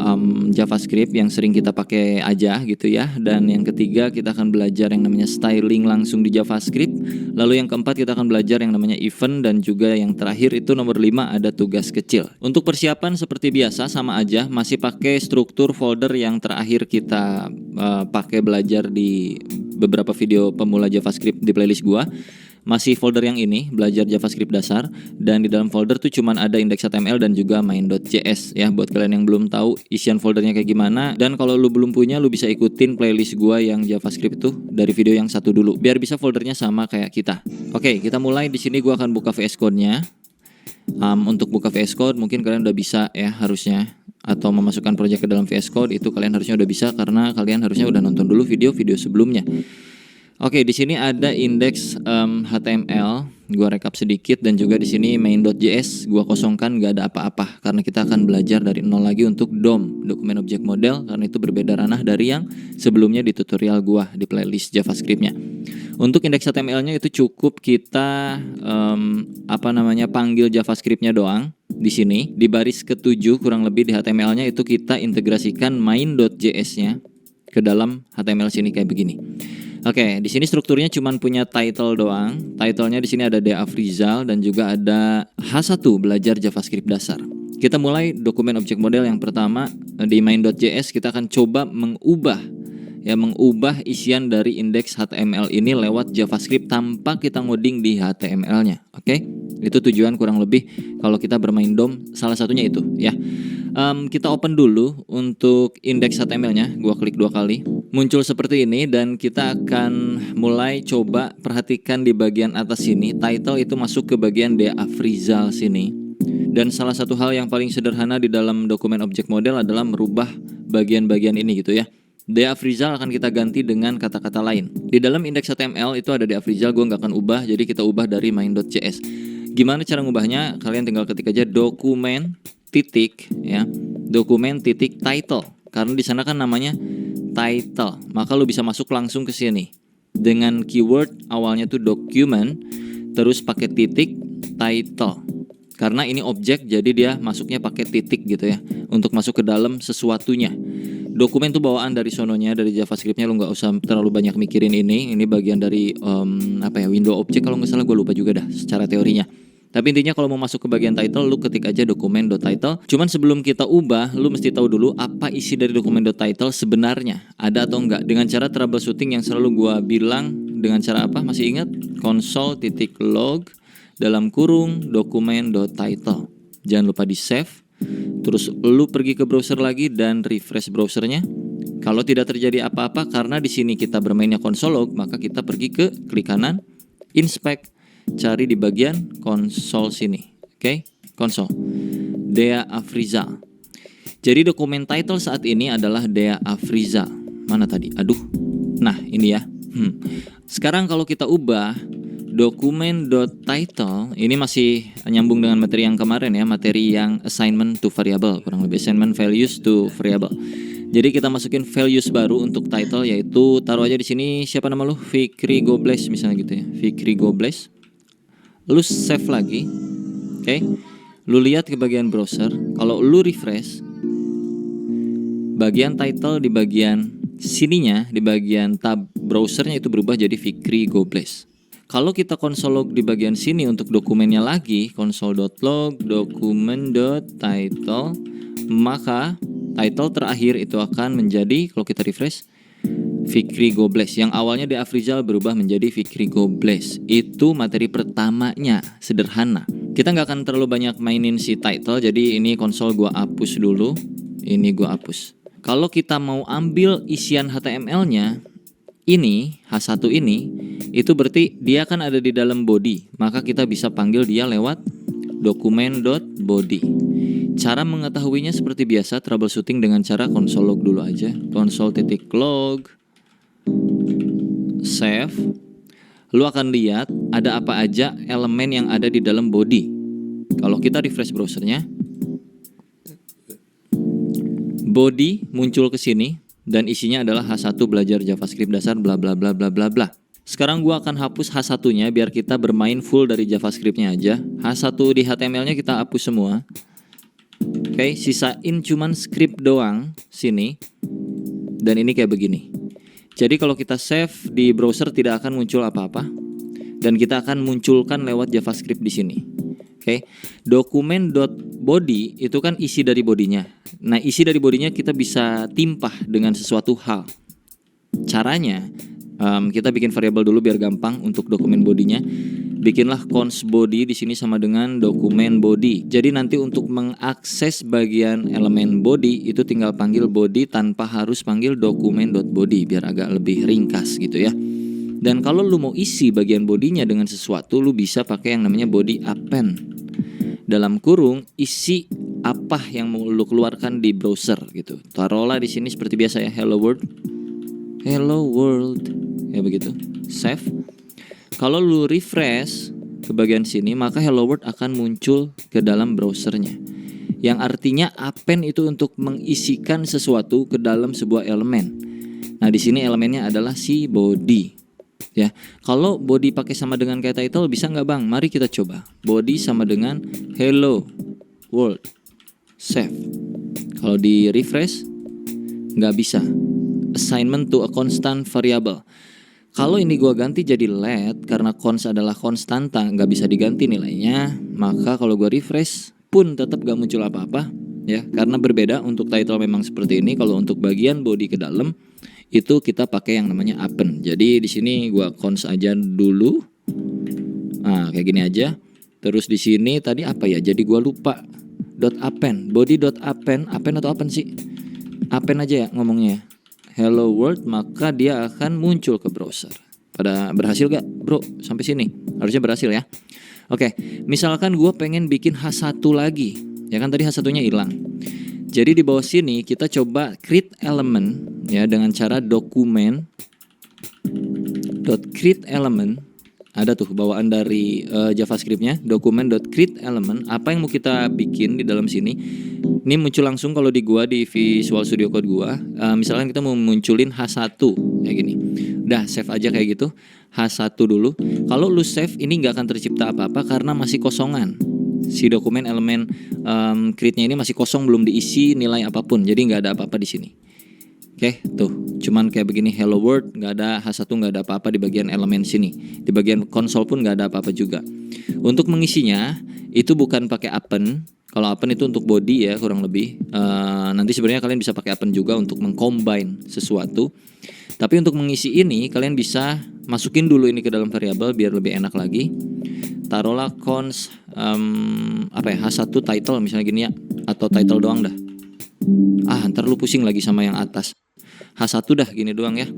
S1: JavaScript yang sering kita pakai aja gitu ya. Dan yang ketiga, kita akan belajar yang namanya styling langsung di JavaScript. Lalu yang keempat, kita akan belajar yang namanya event, dan juga yang terakhir itu nomor 5 ada tugas kecil. Untuk persiapan seperti biasa sama aja, masih pakai struktur folder yang terakhir kita pakai belajar di beberapa video pemula JavaScript di playlist gua. Masih folder yang ini, belajar JavaScript dasar, dan di dalam folder tuh cuman ada index.html dan juga main.js ya. Buat kalian yang belum tahu isian foldernya kayak gimana, dan kalau lu belum punya, lu bisa ikutin playlist gua yang JavaScript itu dari video yang satu dulu, biar bisa foldernya sama kayak kita. Oke, kita mulai. Di sini gua akan buka VS Code-nya. Untuk buka VS Code mungkin kalian udah bisa ya harusnya, atau memasukkan project ke dalam VS Code itu kalian harusnya udah bisa, karena kalian harusnya udah nonton dulu video-video sebelumnya. Oke, di sini ada index HTML, gua rekap sedikit, dan juga di sini main.js gua kosongkan, gak ada apa-apa karena kita akan belajar dari nol lagi untuk DOM, Document Object Model, karena itu berbeda ranah dari yang sebelumnya di tutorial gua di playlist JavaScript-nya. Untuk indeks HTML-nya itu cukup kita panggil JavaScript-nya doang. Di sini di baris ke-7 kurang lebih di HTML-nya itu kita integrasikan main.js-nya ke dalam HTML sini kayak begini. Oke, di sini strukturnya cuma punya title doang. Title-nya di sini ada Dea Afrizal, dan juga ada H1 belajar JavaScript dasar. Kita mulai dokumen object model yang pertama di main.js. Kita akan coba mengubah isian dari indeks HTML ini lewat JavaScript tanpa kita ngoding di HTML-nya. Oke, itu tujuan kurang lebih kalau kita bermain DOM, salah satunya itu ya. Kita open dulu untuk indeks HTML-nya. Gua klik 2 kali, muncul seperti ini, dan kita akan mulai coba perhatikan di bagian atas sini. Title itu masuk ke bagian Dea Afrizal sini. Dan salah satu hal yang paling sederhana di dalam dokumen object model adalah merubah bagian-bagian ini gitu ya. Deafrizal akan kita ganti dengan kata-kata lain. Di dalam indeks HTML itu ada deafrizal, gue nggak akan ubah, jadi kita ubah dari main.js. Gimana cara ngubahnya? Kalian tinggal ketik aja dokumen titik ya, dokumen titik title, karena di sana kan namanya title, maka lu bisa masuk langsung ke sini dengan keyword awalnya tuh document, terus pakai titik title. Karena ini objek, jadi dia masuknya pakai titik gitu ya, untuk masuk ke dalam sesuatunya. Dokumen tuh bawaan dari sononya, dari JavaScript-nya, lu nggak usah terlalu banyak mikirin ini. Ini bagian dari window object kalau nggak salah, gue lupa juga dah secara teorinya. Tapi intinya kalau mau masuk ke bagian title, lu ketik aja dokumen.title. Cuman sebelum kita ubah, lu mesti tahu dulu apa isi dari dokumen.title sebenarnya, ada atau enggak. Dengan cara troubleshooting yang selalu gue bilang, dengan cara apa? Masih ingat? Console.log dalam kurung dokumen.title. Jangan lupa di save. Terus lu pergi ke browser lagi dan refresh browsernya. Kalau tidak terjadi apa-apa, karena di sini kita bermainnya console log, maka kita pergi ke klik kanan, inspect, cari di bagian console sini. Oke, console. Deafrizal. Jadi dokumen title saat ini adalah Deafrizal. Mana tadi? Aduh. Nah, ini ya. Sekarang kalau kita ubah dokumen.title, ini masih nyambung dengan materi yang kemarin ya, materi yang assignment to variable, kurang lebih assignment values to variable. Jadi kita masukin values baru untuk title, yaitu taruh aja di sini, siapa nama lu? Fikri Gobles misalnya gitu ya, Fikri Gobles. Lu save lagi, oke? Lu lihat ke bagian browser, kalau lu refresh, bagian title di bagian sininya, di bagian tab browsernya itu berubah jadi Fikri Gobles. Kalau kita console log di bagian sini untuk dokumennya lagi, console.log dokumen.title, maka title terakhir itu akan menjadi, kalau kita refresh, Fikri Gobles. Yang awalnya Deafrizal berubah menjadi Fikri Gobles. Itu materi pertamanya, sederhana. Kita nggak akan terlalu banyak mainin si title, jadi ini konsol gua hapus dulu. Ini gua hapus. Kalau kita mau ambil isian HTML-nya, ini H1 ini, itu berarti dia kan ada di dalam body, maka kita bisa panggil dia lewat dokumen.body. Cara mengetahuinya seperti biasa, troubleshooting dengan cara console log dulu aja. Console.log, save. Lu akan lihat ada apa aja elemen yang ada di dalam body. Kalau kita refresh browsernya, body muncul ke sini. Dan isinya adalah H1 belajar JavaScript dasar bla bla bla bla bla bla. Sekarang gua akan hapus H1-nya biar kita bermain full dari JavaScript-nya aja. H1 di HTML-nya kita hapus semua. Oke, sisain cuman script doang sini. Dan ini kayak begini. Jadi kalau kita save di browser tidak akan muncul apa-apa. Dan kita akan munculkan lewat JavaScript di sini. Oke, dokumen.body itu kan isi dari bodinya. Nah, isi dari bodinya kita bisa timpah dengan sesuatu hal. Caranya, kita bikin variabel dulu biar gampang untuk dokumen bodinya. Bikinlah const body di sini sama dengan dokumen body. Jadi nanti untuk mengakses bagian elemen body itu tinggal panggil body tanpa harus panggil dokumen.body biar agak lebih ringkas gitu ya. Dan kalau lu mau isi bagian bodinya dengan sesuatu, lu bisa pakai yang namanya body append. Dalam kurung isi apa yang mau lu keluarkan di browser gitu. Taruhlah di sini seperti biasa ya, hello world. Hello world. Ya begitu. Save. Kalau lu refresh ke bagian sini, maka hello world akan muncul ke dalam browsernya. Yang artinya append itu untuk mengisikan sesuatu ke dalam sebuah elemen. Nah, di sini elemennya adalah si body. Ya, kalau body pakai sama dengan kayak title bisa nggak bang? Mari kita coba. Body sama dengan hello world. Save. Kalau di refresh nggak bisa. Assignment to a constant variable. Kalau ini gua ganti jadi let karena const adalah konstanta, nggak bisa diganti nilainya. Maka kalau gua refresh pun tetap nggak muncul apa-apa. Ya, karena berbeda. Untuk title memang seperti ini. Kalau untuk bagian body ke dalam itu kita pakai yang namanya append. Jadi di sini gua const aja dulu. Nah, kayak gini aja. Terus di sini tadi apa ya? Jadi gua lupa. .append, body.append, append atau append sih? Append aja ya ngomongnya. Hello world, maka dia akan muncul ke browser. Pada berhasil gak bro? Sampai sini harusnya berhasil ya. Oke, misalkan gua pengen bikin H1 lagi. Ya kan tadi H1-nya hilang. Jadi di bawah sini kita coba create element ya dengan cara document.create element. Ada tuh bawaan dari JavaScript-nya, document.create-element. Apa yang mau kita bikin di dalam sini? Ini muncul langsung kalau di gua di Visual Studio Code gua. Misalkan kita mau munculin H1 kayak gini. Udah save aja kayak gitu. H1 dulu. Kalau lu save ini nggak akan tercipta apa-apa karena masih kosongan. Si dokumen elemen create-nya ini masih kosong, belum diisi nilai apapun. Jadi nggak ada apa-apa di sini. Oke, tuh, cuman kayak begini hello world, nggak ada H1, nggak ada apa-apa di bagian elemen sini. Di bagian konsol pun nggak ada apa-apa juga. Untuk mengisinya itu bukan pakai append. Kalau append itu untuk body ya kurang lebih. Nanti sebenarnya kalian bisa pakai append juga untuk mengcombine sesuatu. Tapi untuk mengisi ini kalian bisa masukin dulu ini ke dalam variabel biar lebih enak lagi. Taruhlah cons H1 title misalnya gini ya, atau title doang dah. Ntar lu pusing lagi sama yang atas. H1 dah gini doang ya.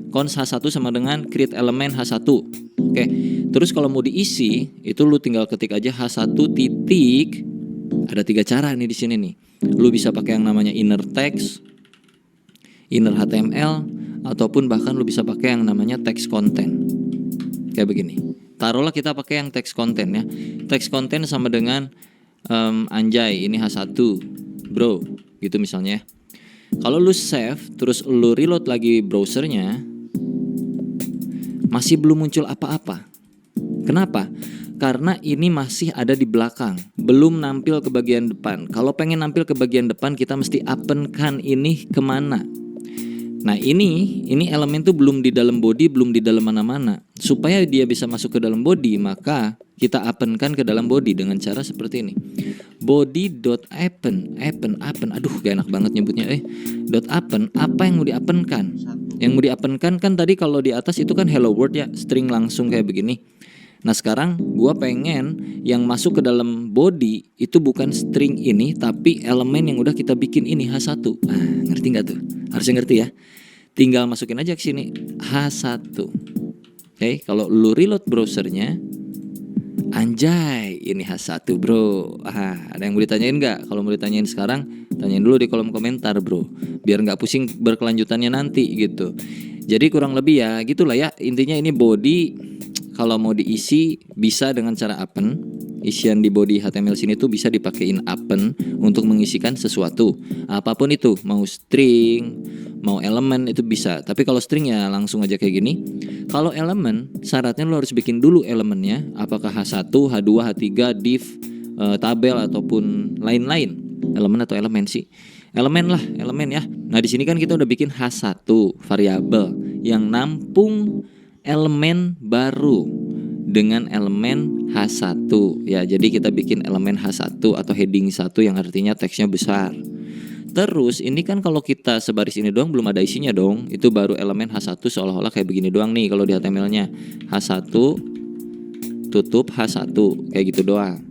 S1: Cons H1 sama dengan create element H1. Oke. Terus kalau mau diisi itu lu tinggal ketik aja H1 titik. Ada 3 cara nih di sini nih. Lu bisa pakai yang namanya inner text, inner HTML, ataupun bahkan lu bisa pakai yang namanya text content. Kayak begini. Taruhlah kita pakai yang text content ya. Text content sama dengan anjay ini H1 bro gitu misalnya. Kalau lu save terus lu reload lagi browsernya, masih belum muncul apa-apa. Kenapa? Karena ini masih ada di belakang, belum nampil ke bagian depan. Kalau pengen nampil ke bagian depan kita mesti append-kan ini kemana. Nah ini elemen tuh belum di dalam body, belum di dalam mana-mana. Supaya dia bisa masuk ke dalam body, maka kita append-kan ke dalam body dengan cara seperti ini. Body.append, aduh gak enak banget nyebutnya .append, apa yang mau di-append-kan? Yang mau di-append-kan kan tadi kalau di atas itu kan hello world ya, string langsung kayak begini. Nah sekarang gua pengen yang masuk ke dalam body itu bukan string ini, tapi elemen yang udah kita bikin ini H1. Ngerti gak tuh? Harusnya ngerti ya. Tinggal masukin aja ke sini H1. Oke, kalau lu reload browsernya, anjay ini H1 bro. Ada yang mau ditanyain gak? Kalau mau ditanyain sekarang, tanyain dulu di kolom komentar bro, biar gak pusing berkelanjutannya nanti gitu. Jadi kurang lebih ya gitulah ya. Intinya ini body kalau mau diisi bisa dengan cara append. Isian di body HTML sini tuh bisa dipakein append untuk mengisikan sesuatu. Apapun itu, mau string, mau elemen itu bisa. Tapi kalau string ya langsung aja kayak gini. Kalau elemen, syaratnya lo harus bikin dulu elemennya. Apakah H1, H2, H3, div, tabel ataupun lain-lain. Elemen atau elemen sih. Elemen lah, elemen ya. Nah di sini kan kita udah bikin H1 variabel yang nampung elemen baru dengan elemen H1 ya. Jadi kita bikin elemen H1 atau heading 1 yang artinya teksnya besar. Terus ini kan kalau kita sebaris ini doang belum ada isinya dong. Itu baru elemen H1 seolah-olah kayak begini doang nih kalau di HTML-nya. H1 tutup H1 kayak gitu doang.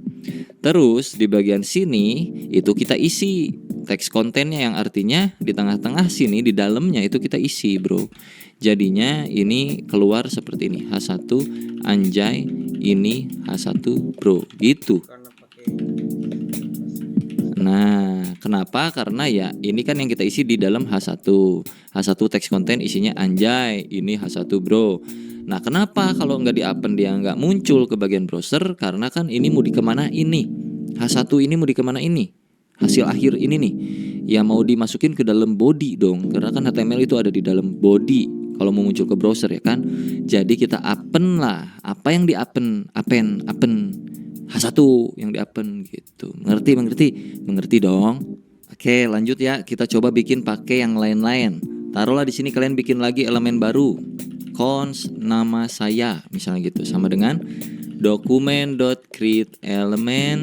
S1: Terus di bagian sini itu kita isi teks kontennya yang artinya di tengah-tengah sini di dalamnya itu kita isi bro. Jadinya ini keluar seperti ini H1 anjay ini H1 bro gitu. Nah kenapa? Karena ya ini kan yang kita isi di dalam H1. H1 teks konten isinya anjay ini H1 bro. Nah kenapa kalau nggak di-append dia nggak muncul ke bagian browser? Karena kan ini mau dikemana ini H1 ini mau dikemana ini hasil akhir ini nih ya mau dimasukin ke dalam body dong. Karena kan HTML itu ada di dalam body kalau mau muncul ke browser ya kan. Jadi kita append lah. Apa yang di-append? Append H1 yang di-append gitu. Mengerti dong. Oke, lanjut ya. Kita coba bikin pakai yang lain-lain. Taruhlah di sini kalian bikin lagi elemen baru. Cons nama saya misalnya gitu. Sama dengan document.create-element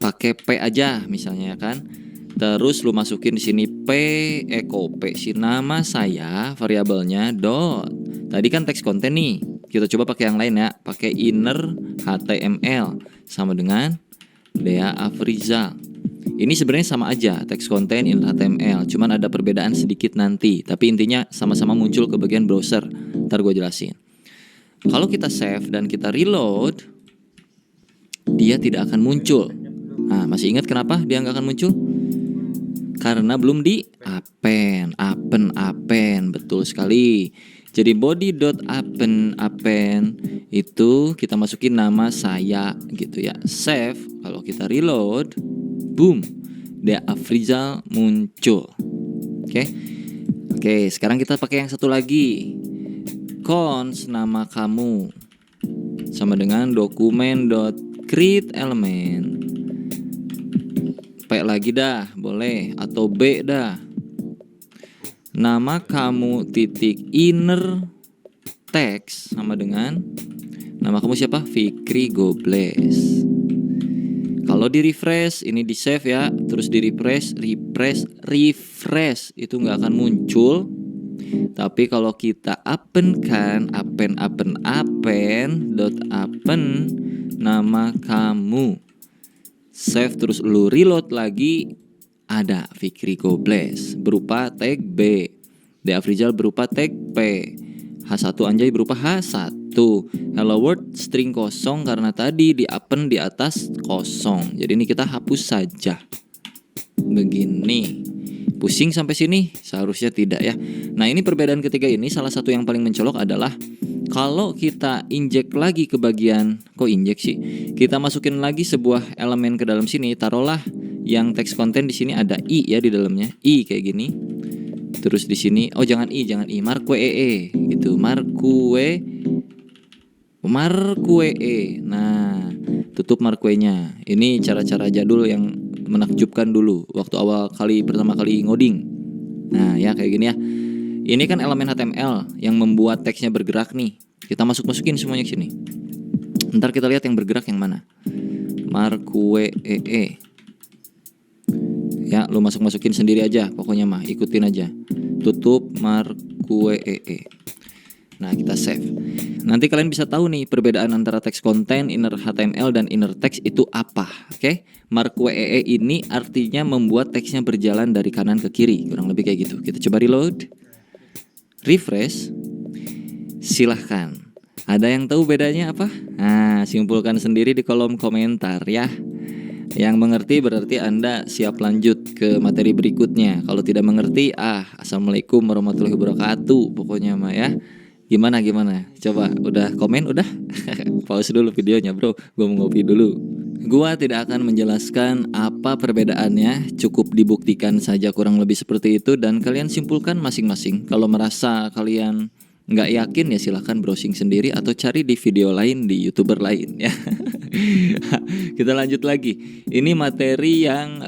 S1: pakai P aja misalnya ya kan. Terus lu masukin di sini P si nama saya variabelnya dot. Tadi kan teks konten nih. Kita coba pakai yang lain ya. Pakai inner HTML sama dengan Dea Afrizal. Ini sebenarnya sama aja teks konten inner HTML. Cuman ada perbedaan sedikit nanti. Tapi intinya sama-sama muncul ke bagian browser. Ntar gue jelasin. Kalau kita save dan kita reload, dia tidak akan muncul. Nah, Masih ingat kenapa dia nggak akan muncul? Karena belum di append, betul sekali. Jadi body.append itu kita masukin nama saya gitu ya. Save, kalau kita reload, boom, Dea Afrizal muncul. Oke, sekarang kita pakai yang satu lagi. Cons nama kamu sama dengan dokumen.createElement. P lagi dah, boleh, atau B dah. Nama kamu titik inner text sama dengan nama kamu siapa? Fikri Gobles. Kalau di refresh, ini di save ya, terus di refresh itu nggak akan muncul. Tapi kalau kita append nama kamu, save terus lu reload lagi, ada Fikri Gobles berupa tag B, Dea Afrizal berupa tag P, H1 Anjay berupa H1, hello world string kosong karena tadi di append di atas kosong. Jadi ini kita hapus saja. Begini. Pusing sampai sini? Seharusnya tidak ya. Nah, ini perbedaan ketiga ini salah satu yang paling mencolok adalah kalau kita injek lagi ke bagian, kok injek sih? Kita masukin lagi sebuah elemen ke dalam sini, taruhlah yang text content di sini ada i ya di dalamnya, i kayak gini. Terus di sini, oh jangan i, marquee gitu, marquee. Nah, tutup marquee-nya. Ini cara-cara jadul yang menakjubkan dulu waktu pertama kali ngoding. Nah, ya kayak gini ya. Ini kan elemen HTML yang membuat teksnya bergerak nih. Kita masukin semuanya ke sini. Ntar kita lihat yang bergerak yang mana. Marquee. Ya, lu masukin sendiri aja, pokoknya mah ikutin aja. Tutup marquee. Nah, kita save. Nanti kalian bisa tahu nih perbedaan antara text content, inner HTML dan inner text itu apa. Oke? Marquee ini artinya membuat teksnya berjalan dari kanan ke kiri, kurang lebih kayak gitu. Kita coba reload. Refresh. Silahkan. Ada yang tahu bedanya apa? Nah, simpulkan sendiri di kolom komentar ya. Yang mengerti berarti Anda siap lanjut ke materi berikutnya. Kalau tidak mengerti, assalamualaikum warahmatullahi wabarakatuh. Pokoknya mah ya. Gimana? Coba, udah komen udah? Pause dulu videonya bro, gue mau ngopi dulu. Gua tidak akan menjelaskan apa perbedaannya, cukup dibuktikan saja kurang lebih seperti itu. Dan kalian simpulkan masing-masing. Kalau merasa kalian nggak yakin ya silahkan browsing sendiri atau cari di video lain di YouTuber lain ya. Kita lanjut lagi. Ini materi yang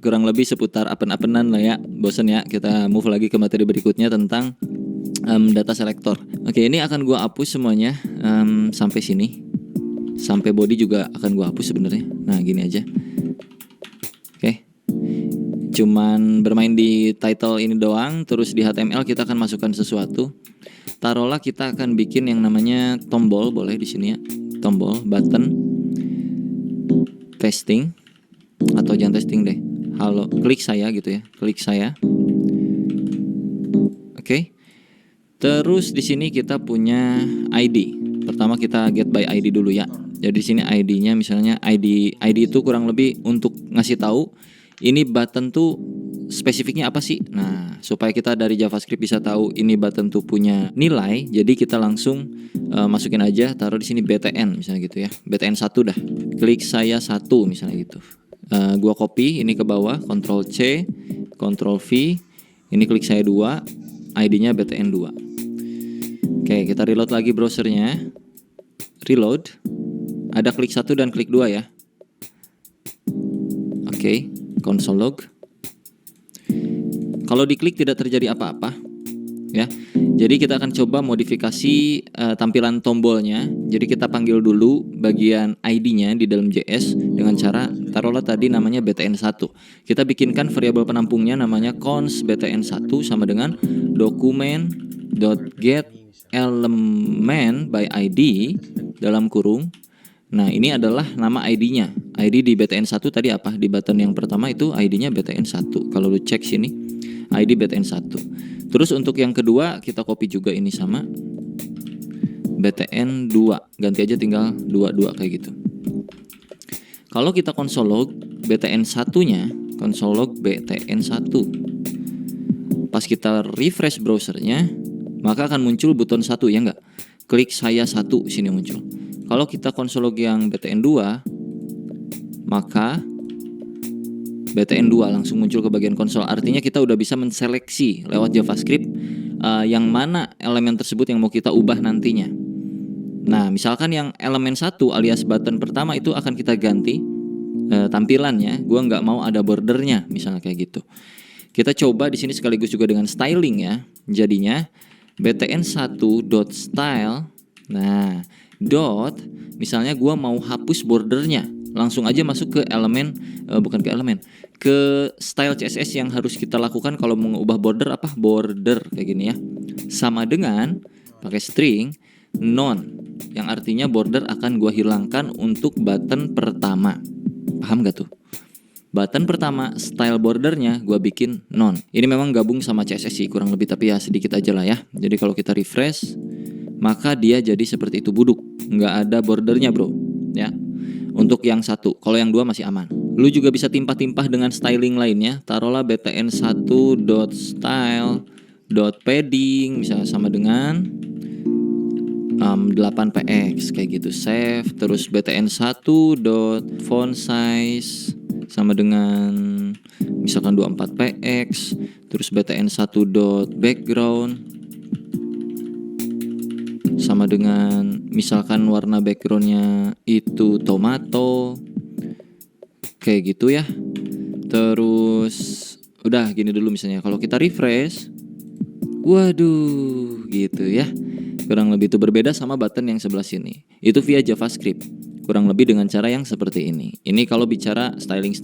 S1: kurang lebih seputar append-appendan lah ya. Bosen ya, kita move lagi ke materi berikutnya tentang data selector. Oke, ini akan gua hapus semuanya sampai sini. Sampai body juga akan gua hapus sebenarnya. Nah, gini aja. Oke. Cuman bermain di title ini doang, terus di HTML kita akan masukkan sesuatu. Taruhlah kita akan bikin yang namanya tombol, boleh di sini ya. Tombol, button, testing atau jangan testing deh. Halo, klik saya gitu ya. Klik saya. Oke. Terus di sini kita punya ID. Pertama kita get by ID dulu ya. Jadi di sini ID-nya misalnya ID itu kurang lebih untuk ngasih tahu ini button tuh spesifiknya apa sih. Nah, supaya kita dari JavaScript bisa tahu ini button tuh punya nilai, jadi kita langsung masukin aja, taruh di sini BTN misalnya gitu ya. BTN 1 dah. Klik saya 1 misalnya gitu. Gua copy ini ke bawah, Ctrl C, Ctrl V. Ini klik saya 2, ID-nya BTN 2. Oke, kita reload lagi browsernya. Reload. Ada klik 1 dan klik 2 ya. Oke, console log. Kalau diklik tidak terjadi apa-apa ya. Jadi kita akan coba modifikasi tampilan tombolnya. Jadi kita panggil dulu bagian ID-nya di dalam JS dengan cara taruhlah tadi namanya BTN1. Kita bikinkan variabel penampungnya namanya cons BTN1 sama dengan document.getElement by ID dalam kurung. Nah, ini adalah nama ID-nya. ID di BTN1 tadi apa? Di button yang pertama itu ID-nya BTN1. Kalau lu cek sini, ID BTN1. Terus untuk yang kedua kita copy juga ini sama BTN2. Ganti aja tinggal 22 kayak gitu. Kalau kita console log, BTN1 nya, console log BTN1. Pas kita refresh browsernya, maka akan muncul buton 1, ya enggak? Klik saya 1 sini muncul. Kalau kita console log yang BTN2, maka BTN2 langsung muncul ke bagian konsol. Artinya kita udah bisa menseleksi lewat JavaScript yang mana elemen tersebut yang mau kita ubah nantinya. Nah, misalkan yang elemen 1 alias button pertama itu akan kita ganti tampilannya. Gua nggak mau ada bordernya, misalnya kayak gitu. Kita coba di sini sekaligus juga dengan styling ya. Jadinya btn1.style. Nah, dot misalnya gua mau hapus bordernya. Langsung aja masuk ke elemen ke style CSS yang harus kita lakukan kalau mau mengubah border border kayak gini ya. Sama dengan pakai string none yang artinya border akan gua hilangkan untuk button pertama. Paham gak tuh? Button pertama style bordernya gua bikin none. Ini memang gabung sama CSS sih kurang lebih, tapi ya sedikit aja lah ya. Jadi kalau kita refresh maka dia jadi seperti itu buduk, nggak ada bordernya bro ya. Untuk yang 1, kalau yang 2 masih aman. Lu juga bisa timpah-timpah dengan styling lainnya. Taruhlah btn1.style.padding misalnya sama dengan 8px kayak gitu. Save. Terus btn1.fontSize sama dengan misalkan 24px. Terus btn1.background sama dengan misalkan warna backgroundnya itu tomato kayak gitu ya. Terus udah gini dulu misalnya. Kalau kita refresh, waduh gitu ya. Kurang lebih itu berbeda sama button yang sebelah sini. Itu via JavaScript. Kurang lebih dengan cara yang seperti ini. Ini kalau bicara styling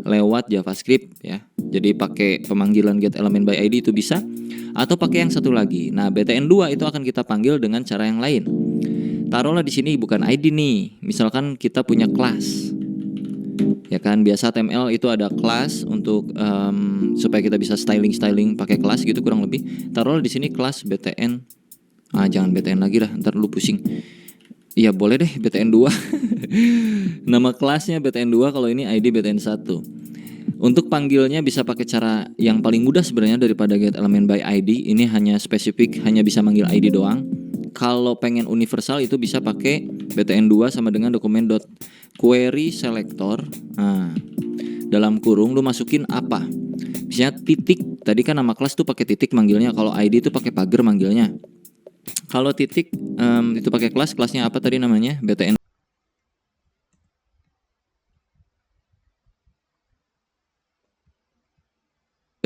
S1: lewat JavaScript ya. Jadi pakai pemanggilan getElementById itu bisa. Atau pakai yang satu lagi. Nah, BTN2 itu akan kita panggil dengan cara yang lain. Taruhlah di sini bukan ID nih. Misalkan kita punya kelas. Ya kan, biasa HTML itu ada kelas untuk supaya kita bisa styling pakai kelas gitu kurang lebih. Taruhlah di sini kelas BTN. Jangan BTN lagi dah, ntar lu pusing. Iya, boleh deh BTN2. Nama kelasnya BTN2, kalau ini ID BTN1. Untuk panggilnya bisa pakai cara yang paling mudah sebenarnya daripada getElementById. Ini hanya spesifik, hanya bisa manggil ID doang. Kalau pengen universal itu bisa pakai btn2 sama dengan document.querySelector. Nah, dalam kurung lu masukin apa? Misalnya titik. Tadi kan nama kelas tuh pakai titik manggilnya. Kalau ID itu pakai pagar manggilnya. Kalau titik itu pakai kelasnya apa tadi namanya?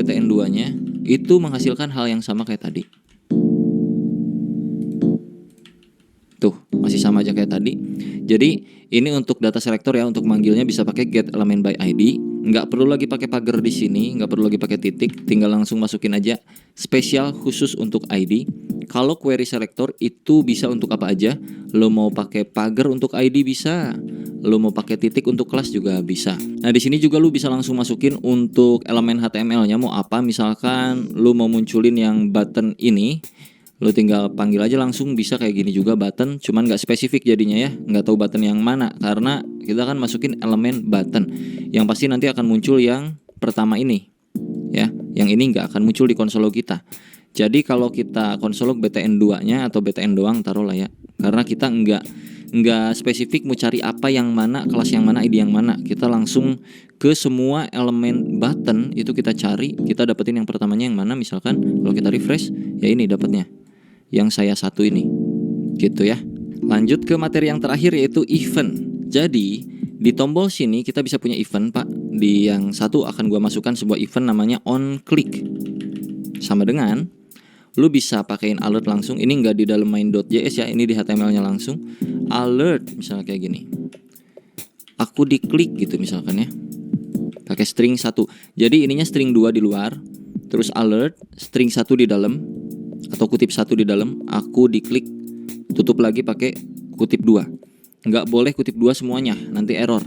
S1: BTN2-nya itu menghasilkan hal yang sama kayak tadi. Tuh, masih sama aja kayak tadi. Jadi, ini untuk data selector ya, untuk manggilnya bisa pakai getElementById. Nggak perlu lagi pakai pagar di sini, nggak perlu lagi pakai titik, tinggal langsung masukin aja spesial khusus untuk ID. Kalau query selector itu bisa untuk apa aja. Lo mau pakai pagar untuk ID bisa. Lo mau pakai titik untuk kelas juga bisa. Nah, di sini juga lo bisa langsung masukin untuk elemen HTML-nya mau apa. Misalkan lo mau munculin yang button ini, lo tinggal panggil aja langsung bisa kayak gini juga button. Cuman nggak spesifik jadinya ya, nggak tahu button yang mana karena kita akan masukin elemen button. Yang pasti nanti akan muncul yang pertama ini, ya. Yang ini nggak akan muncul di konsol log kita. Jadi kalau kita konsol log BTN2-nya atau BTN doang taruhlah ya, karena kita nggak spesifik mau cari apa yang mana, kelas yang mana, ID yang mana. Kita langsung ke semua elemen button itu kita cari, kita dapetin yang pertamanya yang mana. Misalkan kalau kita refresh, ya ini dapatnya yang saya 1 ini, gitu ya. Lanjut ke materi yang terakhir yaitu event. Jadi di tombol sini kita bisa punya event pak. Di yang 1 akan gua masukkan sebuah event namanya onClick. Sama dengan lu bisa pakein alert langsung. Ini nggak di dalam main.js ya, ini di HTML-nya langsung. Alert misalnya kayak gini. Aku diklik gitu misalkan ya. Pakai string 1. Jadi ininya string 2 di luar. Terus alert string 1 di dalam atau kutip 1 di dalam. Aku diklik, tutup lagi pakai kutip 2. Nggak boleh kutip 2 semuanya, nanti error.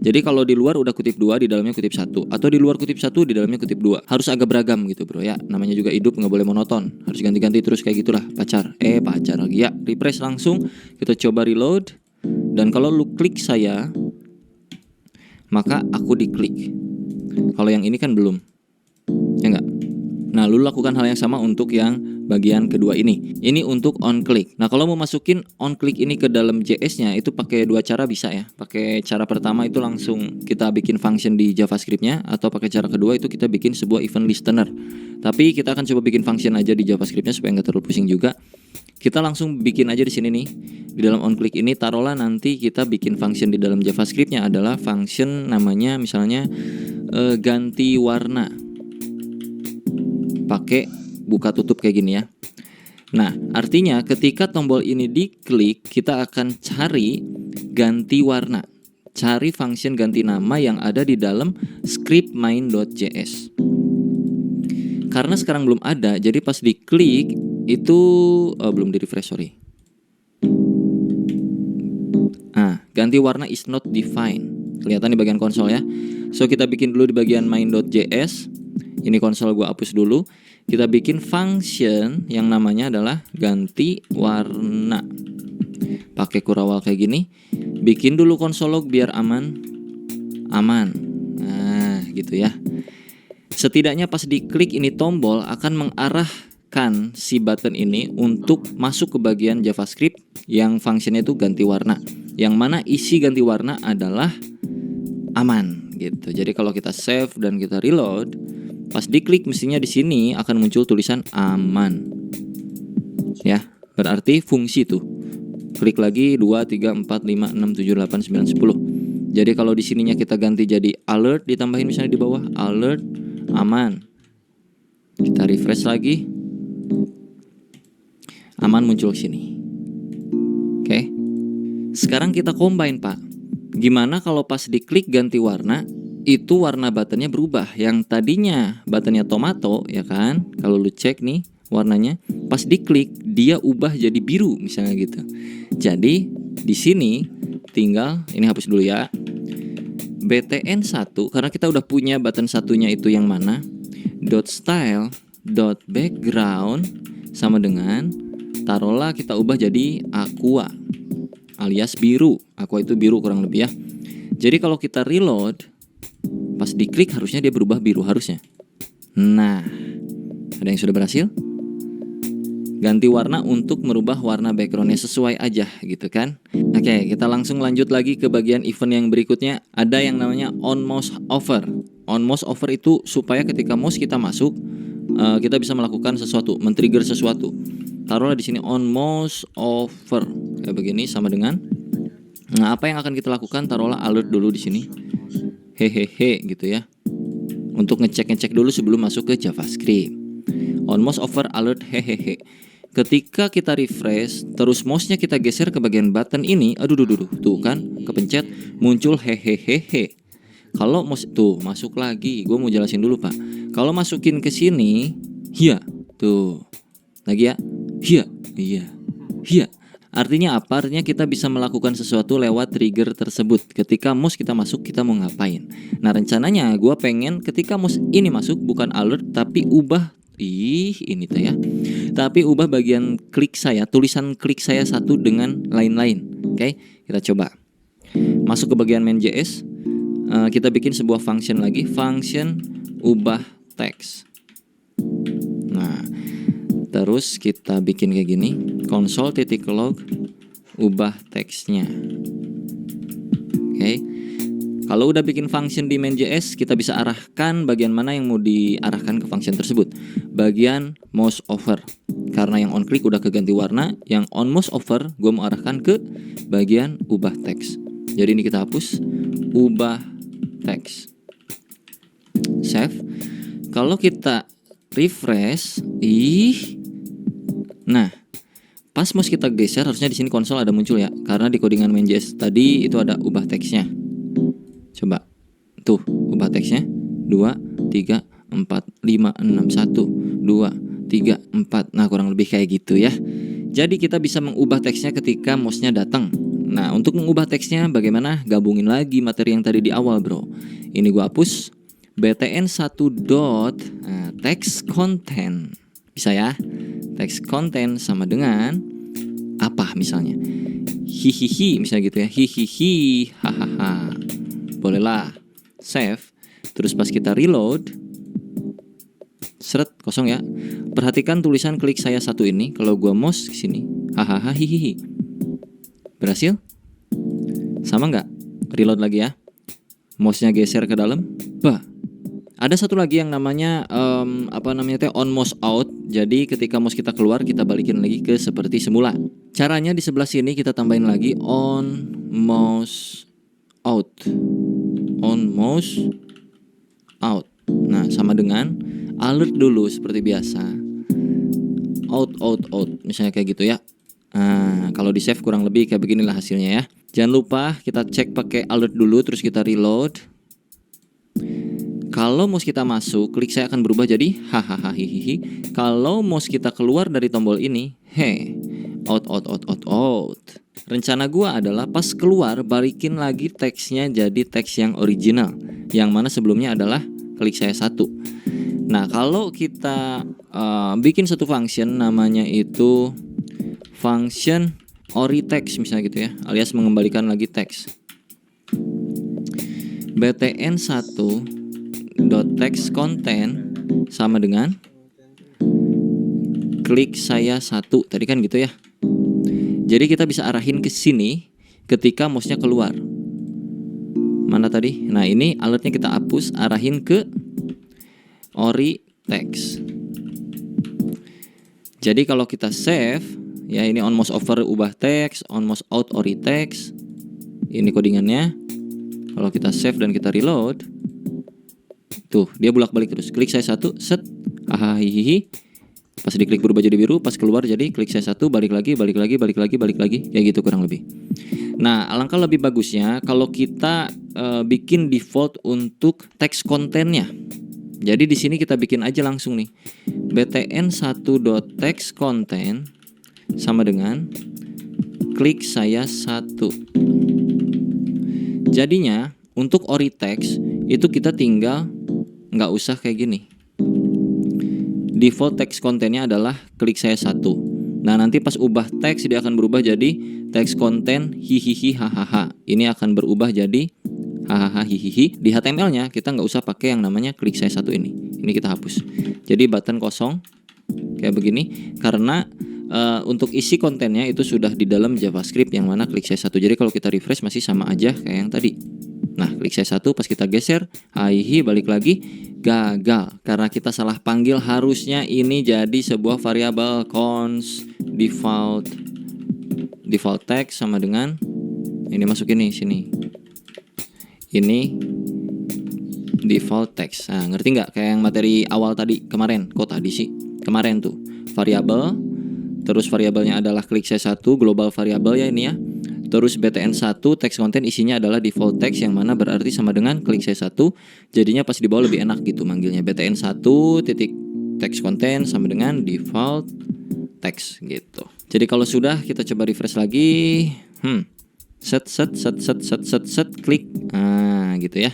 S1: Jadi kalau di luar udah kutip 2, di dalamnya kutip 1. Atau di luar kutip 1, di dalamnya kutip 2. Harus agak beragam gitu bro ya. Namanya juga hidup, nggak boleh monoton. Harus ganti-ganti terus kayak gitulah. Pacar lagi ya. Refresh langsung. Kita coba reload. Dan kalau lu klik saya, maka aku diklik. Kalau yang ini kan belum, ya enggak? Nah, lu lakukan hal yang sama untuk yang bagian kedua ini. Ini untuk on click. Nah, kalau mau masukin on click ini ke dalam JS-nya itu pakai dua cara bisa ya. Pakai cara pertama itu langsung kita bikin function di JavaScript-nya, atau pakai cara kedua itu kita bikin sebuah event listener. Tapi kita akan coba bikin function aja di JavaScript-nya supaya nggak terlalu pusing juga. Kita langsung bikin aja di sini nih. Di dalam on click ini taruhlah nanti kita bikin function di dalam JavaScript-nya adalah function namanya misalnya ganti warna. Pakai buka tutup kayak gini ya. Nah, artinya ketika tombol ini diklik, kita akan cari ganti warna. Cari function ganti nama yang ada di dalam script main.js. Karena sekarang belum ada, jadi pas diklik itu belum di refresh, sorry. Ganti warna is not defined. Kelihatan di bagian konsol ya. So kita bikin dulu di bagian main.js. Ini konsol gua hapus dulu. Kita bikin function yang namanya adalah ganti warna. Pakai kurawal kayak gini. Bikin dulu konsol log biar aman. Nah, gitu ya. Setidaknya pas diklik ini tombol akan mengarahkan si button ini untuk masuk ke bagian JavaScript yang fungsinya itu ganti warna. Yang mana isi ganti warna adalah aman gitu. Jadi kalau kita save dan kita reload, pas diklik mestinya di sini akan muncul tulisan aman. Ya, berarti fungsi tuh. Klik lagi 2 3 4 5 6 7 8 9 10. Jadi kalau di sininya kita ganti jadi alert, ditambahin misalnya di bawah alert aman. Kita refresh lagi. Aman muncul sini. Oke. Sekarang kita combine, Pak. Gimana kalau pas diklik ganti warna, itu warna buttonnya berubah. Yang tadinya buttonnya tomato, ya kan? Kalau lu cek nih warnanya, pas diklik dia ubah jadi biru misalnya gitu. Jadi di sini tinggal ini hapus dulu ya. btn1 karena kita udah punya button satunya itu yang mana? .style .background sama dengan taruhlah kita ubah jadi aqua alias biru. Aqua itu biru kurang lebih ya. Jadi kalau kita reload, pas diklik harusnya dia berubah biru harusnya. Nah, ada yang sudah berhasil? Ganti warna untuk merubah warna backgroundnya sesuai aja gitu kan. Oke, kita langsung lanjut lagi ke bagian event yang berikutnya. Ada yang namanya on mouse over. On mouse over itu supaya ketika mouse kita masuk, kita bisa melakukan sesuatu, men-trigger sesuatu. Taruhlah di sini on mouse over kayak begini sama dengan. Nah, apa yang akan kita lakukan? Taruhlah alert dulu di sini. Hehehe gitu ya. Untuk ngecek dulu sebelum masuk ke JavaScript. On mouse over alert hehehe. Ketika kita refresh, terus mouse-nya kita geser ke bagian button ini, tuh kan, kepencet, muncul hehehe. Kalau mouse tuh masuk lagi, gue mau jelasin dulu Pak. Kalau masukin ke sini, hia, tuh, lagi ya, hia, iya, hia. Artinya apa? Artinya kita bisa melakukan sesuatu lewat trigger tersebut. Ketika mouse kita masuk, kita mau ngapain? Nah, rencananya gue pengen ketika mouse ini masuk bukan alert tapi ubah. Ini tuh ya. Tapi ubah bagian klik saya, tulisan klik saya satu dengan lain-lain. Oke, kita coba. Masuk ke bagian main.js. Kita bikin sebuah function lagi. Function ubah teks. Nah, terus kita bikin kayak gini. Console.log ubah teksnya. Oke. Kalau udah bikin function di main.js, kita bisa arahkan bagian mana yang mau diarahkan ke function tersebut. Bagian mouse over. Karena yang on click udah keganti warna, yang on mouse over gue mau arahkan ke bagian ubah teks. Jadi ini kita hapus ubah teks. Save. Kalau kita refresh, nah, pas mouse kita geser harusnya di sini konsol ada muncul ya. Karena di codingan main.js tadi itu ada ubah teksnya. Coba. Tuh, ubah teksnya 2 3 4 5 6 1 2 3 4. Nah, kurang lebih kayak gitu ya. Jadi kita bisa mengubah teksnya ketika mouse-nya datang. Nah, untuk mengubah teksnya bagaimana? Gabungin lagi materi yang tadi di awal, Bro. Ini gua hapus btn1 text content. Bisa ya? Text content sama dengan apa misalnya? Hihihi misalnya gitu ya. Hihihi hahaha. Bolehlah. save, terus pas kita reload, seret, kosong ya. Perhatikan tulisan klik saya satu ini. Kalau gua mouse ke sini, hahaha hihihi. Berhasil? Sama nggak? Reload lagi ya. Mouse-nya geser ke dalam. Bah. Ada satu lagi yang namanya on mouse out. Jadi ketika mouse kita keluar, kita balikin lagi ke seperti semula. Caranya di sebelah sini kita tambahin lagi on mouse out. On mouse out. Nah, sama dengan alert dulu seperti biasa. Out. Misalnya kayak gitu ya. Nah, kalau di save kurang lebih kayak beginilah hasilnya ya. Jangan lupa kita cek pakai alert dulu, terus kita reload. Kalau mouse kita masuk, klik saya akan berubah jadi hahaha hihihi. Kalau mouse kita keluar dari tombol ini, out. Rencana gua adalah pas keluar balikin lagi teksnya jadi teks yang original, yang mana sebelumnya adalah klik saya satu. Nah, kalau kita bikin satu function namanya itu function oritext misalnya gitu ya, alias mengembalikan lagi teks. btn1.textContent sama dengan klik saya satu tadi kan gitu ya. Jadi kita bisa arahin ke sini ketika mouse-nya keluar. Mana tadi? Nah, ini alertnya kita hapus, arahin ke ori text. Jadi kalau kita save ya, ini on mouse over ubah teks, on mouse out ori text. Ini codingannya. Kalau kita save dan kita reload, tuh dia bolak-balik terus. Klik saya satu, set, hahaha hihihi. Pas diklik berubah jadi biru, pas keluar jadi klik saya satu, balik lagi, kayak gitu kurang lebih. Nah, alangkah lebih bagusnya kalau kita bikin default untuk teks kontennya. Jadi di sini kita bikin aja langsung nih. btn1.textContent sama dengan klik saya satu. Jadinya untuk ori text itu kita tinggal nggak usah kayak gini. Default text kontennya adalah klik saya satu. Nah, nanti pas ubah teks dia akan berubah jadi teks konten hihihi hahaha. Ini akan berubah jadi hahaha hihihi. Di HTML-nya kita nggak usah pakai yang namanya klik saya satu ini. Ini kita hapus. Jadi button kosong kayak begini karena untuk isi kontennya itu sudah di dalam JavaScript yang mana klik saya satu. Jadi kalau kita refresh masih sama aja kayak yang tadi. Nah, klik saya satu, pas kita geser, hihi balik lagi, gagal karena kita salah panggil. Harusnya ini jadi sebuah variabel const default text sama dengan ini, masukin nih sini. Ini default text. Nah, ngerti nggak? Kayak yang materi awal tadi kemarin. Kok tadi sih? Kemarin tuh variabel. Terus variabelnya adalah klik saya satu, global variabel ya ini ya. Terus btn1 text content isinya adalah default text yang mana berarti sama dengan klik saya satu. Jadinya pas di bawah lebih enak gitu manggilnya. btn1 titik text content sama dengan default text gitu. Jadi kalau sudah kita coba refresh lagi. Set klik. Nah, gitu ya.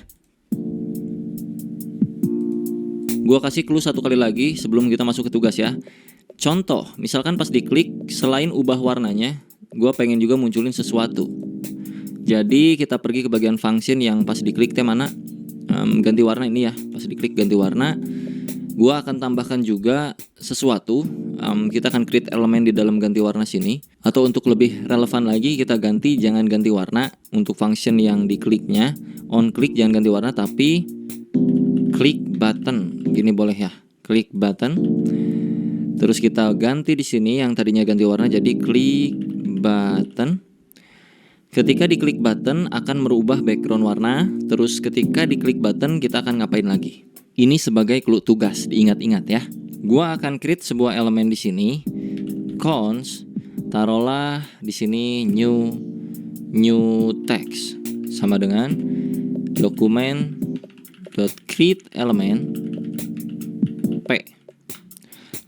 S1: Gua kasih clue satu kali lagi sebelum kita masuk ke tugas ya. Contoh, misalkan pas diklik, selain ubah warnanya, gue pengen juga munculin sesuatu. Jadi kita pergi ke bagian function yang pas diklik teh mana? Ganti warna ini ya. Pas diklik ganti warna, gue akan tambahkan juga sesuatu. Kita akan create elemen di dalam ganti warna sini. Atau untuk lebih relevan lagi, kita ganti, jangan ganti warna. Untuk function yang dikliknya, on click jangan ganti warna, tapi klik button. Gini boleh ya, klik button. Terus kita ganti di sini yang tadinya ganti warna jadi klik button. Ketika diklik button akan merubah background warna. Terus ketika diklik button kita akan ngapain lagi? Ini sebagai clue tugas, diingat-ingat ya. Gua akan create sebuah elemen di sini. Const, taruhlah di sini new text sama dengan document.create element p.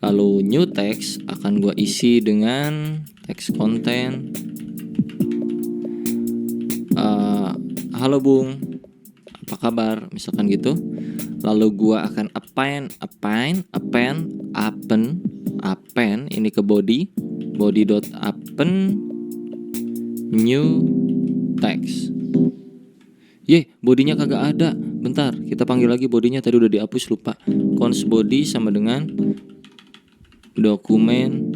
S1: Lalu new text akan gua isi dengan text content. Halo Bung, apa kabar? Misalkan gitu. Lalu gua akan append ini ke body.append new text. Bodinya kagak ada. bentar, kita panggil lagi bodinya, tadi udah dihapus lupa. Const body sama dengan dokumen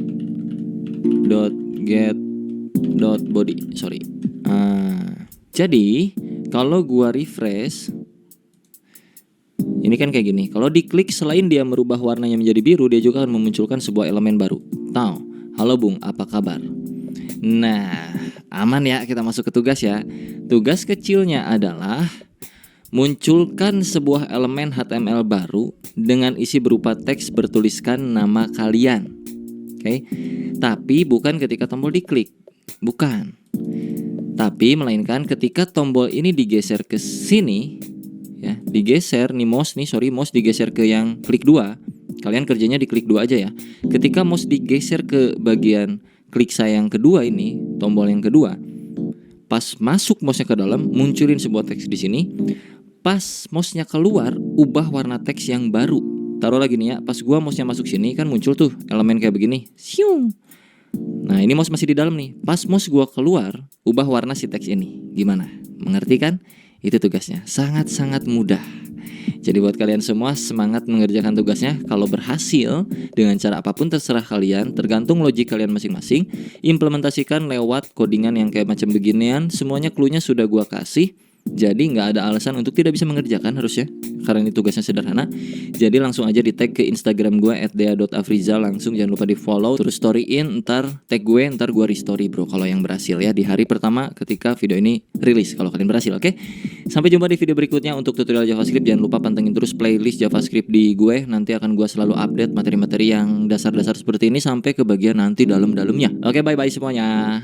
S1: .get .body, sorry. Jadi kalau gua refresh, ini kan kayak gini. Kalau diklik, selain dia merubah warnanya menjadi biru, dia juga akan memunculkan sebuah elemen baru. Tahu? Halo Bung, apa kabar? Nah, aman ya, kita masuk ke tugas ya. Tugas kecilnya adalah munculkan sebuah elemen HTML baru dengan isi berupa teks bertuliskan nama kalian. Oke. Tapi bukan ketika tombol diklik. Bukan. Tapi melainkan ketika tombol ini digeser ke sini, ya, digeser nih mouse digeser ke yang klik 2. Kalian kerjanya di klik 2 aja ya. Ketika mouse digeser ke bagian klik saya yang kedua ini, tombol yang kedua, pas masuk mouse-nya ke dalam, munculin sebuah teks di sini. Pas mouse-nya keluar, ubah warna teks yang baru. Taruh lagi nih ya, pas gua mouse-nya masuk sini kan muncul tuh elemen kayak begini. Siung. Nah, ini mouse masih di dalam nih. Pas mouse gua keluar, ubah warna si teks ini. Gimana? Mengerti kan? Itu tugasnya. Sangat-sangat mudah. Jadi buat kalian semua, semangat mengerjakan tugasnya. Kalau berhasil, dengan cara apapun terserah kalian, tergantung logik kalian masing-masing. Implementasikan lewat codingan yang kayak macam beginian. Semuanya clue-nya sudah gua kasih. Jadi nggak ada alasan untuk tidak bisa mengerjakan harusnya, karena ini tugasnya sederhana. Jadi langsung aja di tag ke Instagram gue @dea.afrizal, langsung jangan lupa di follow, terus storyin, ntar tag gue, ntar gue restory bro kalau yang berhasil ya, di hari pertama ketika video ini rilis kalau kalian berhasil. Oke? Sampai jumpa di video berikutnya. Untuk tutorial JavaScript jangan lupa pantengin terus playlist JavaScript di gue. Nanti akan gue selalu update materi-materi yang dasar-dasar seperti ini sampai ke bagian nanti dalam-dalamnya. Oke, bye-bye semuanya.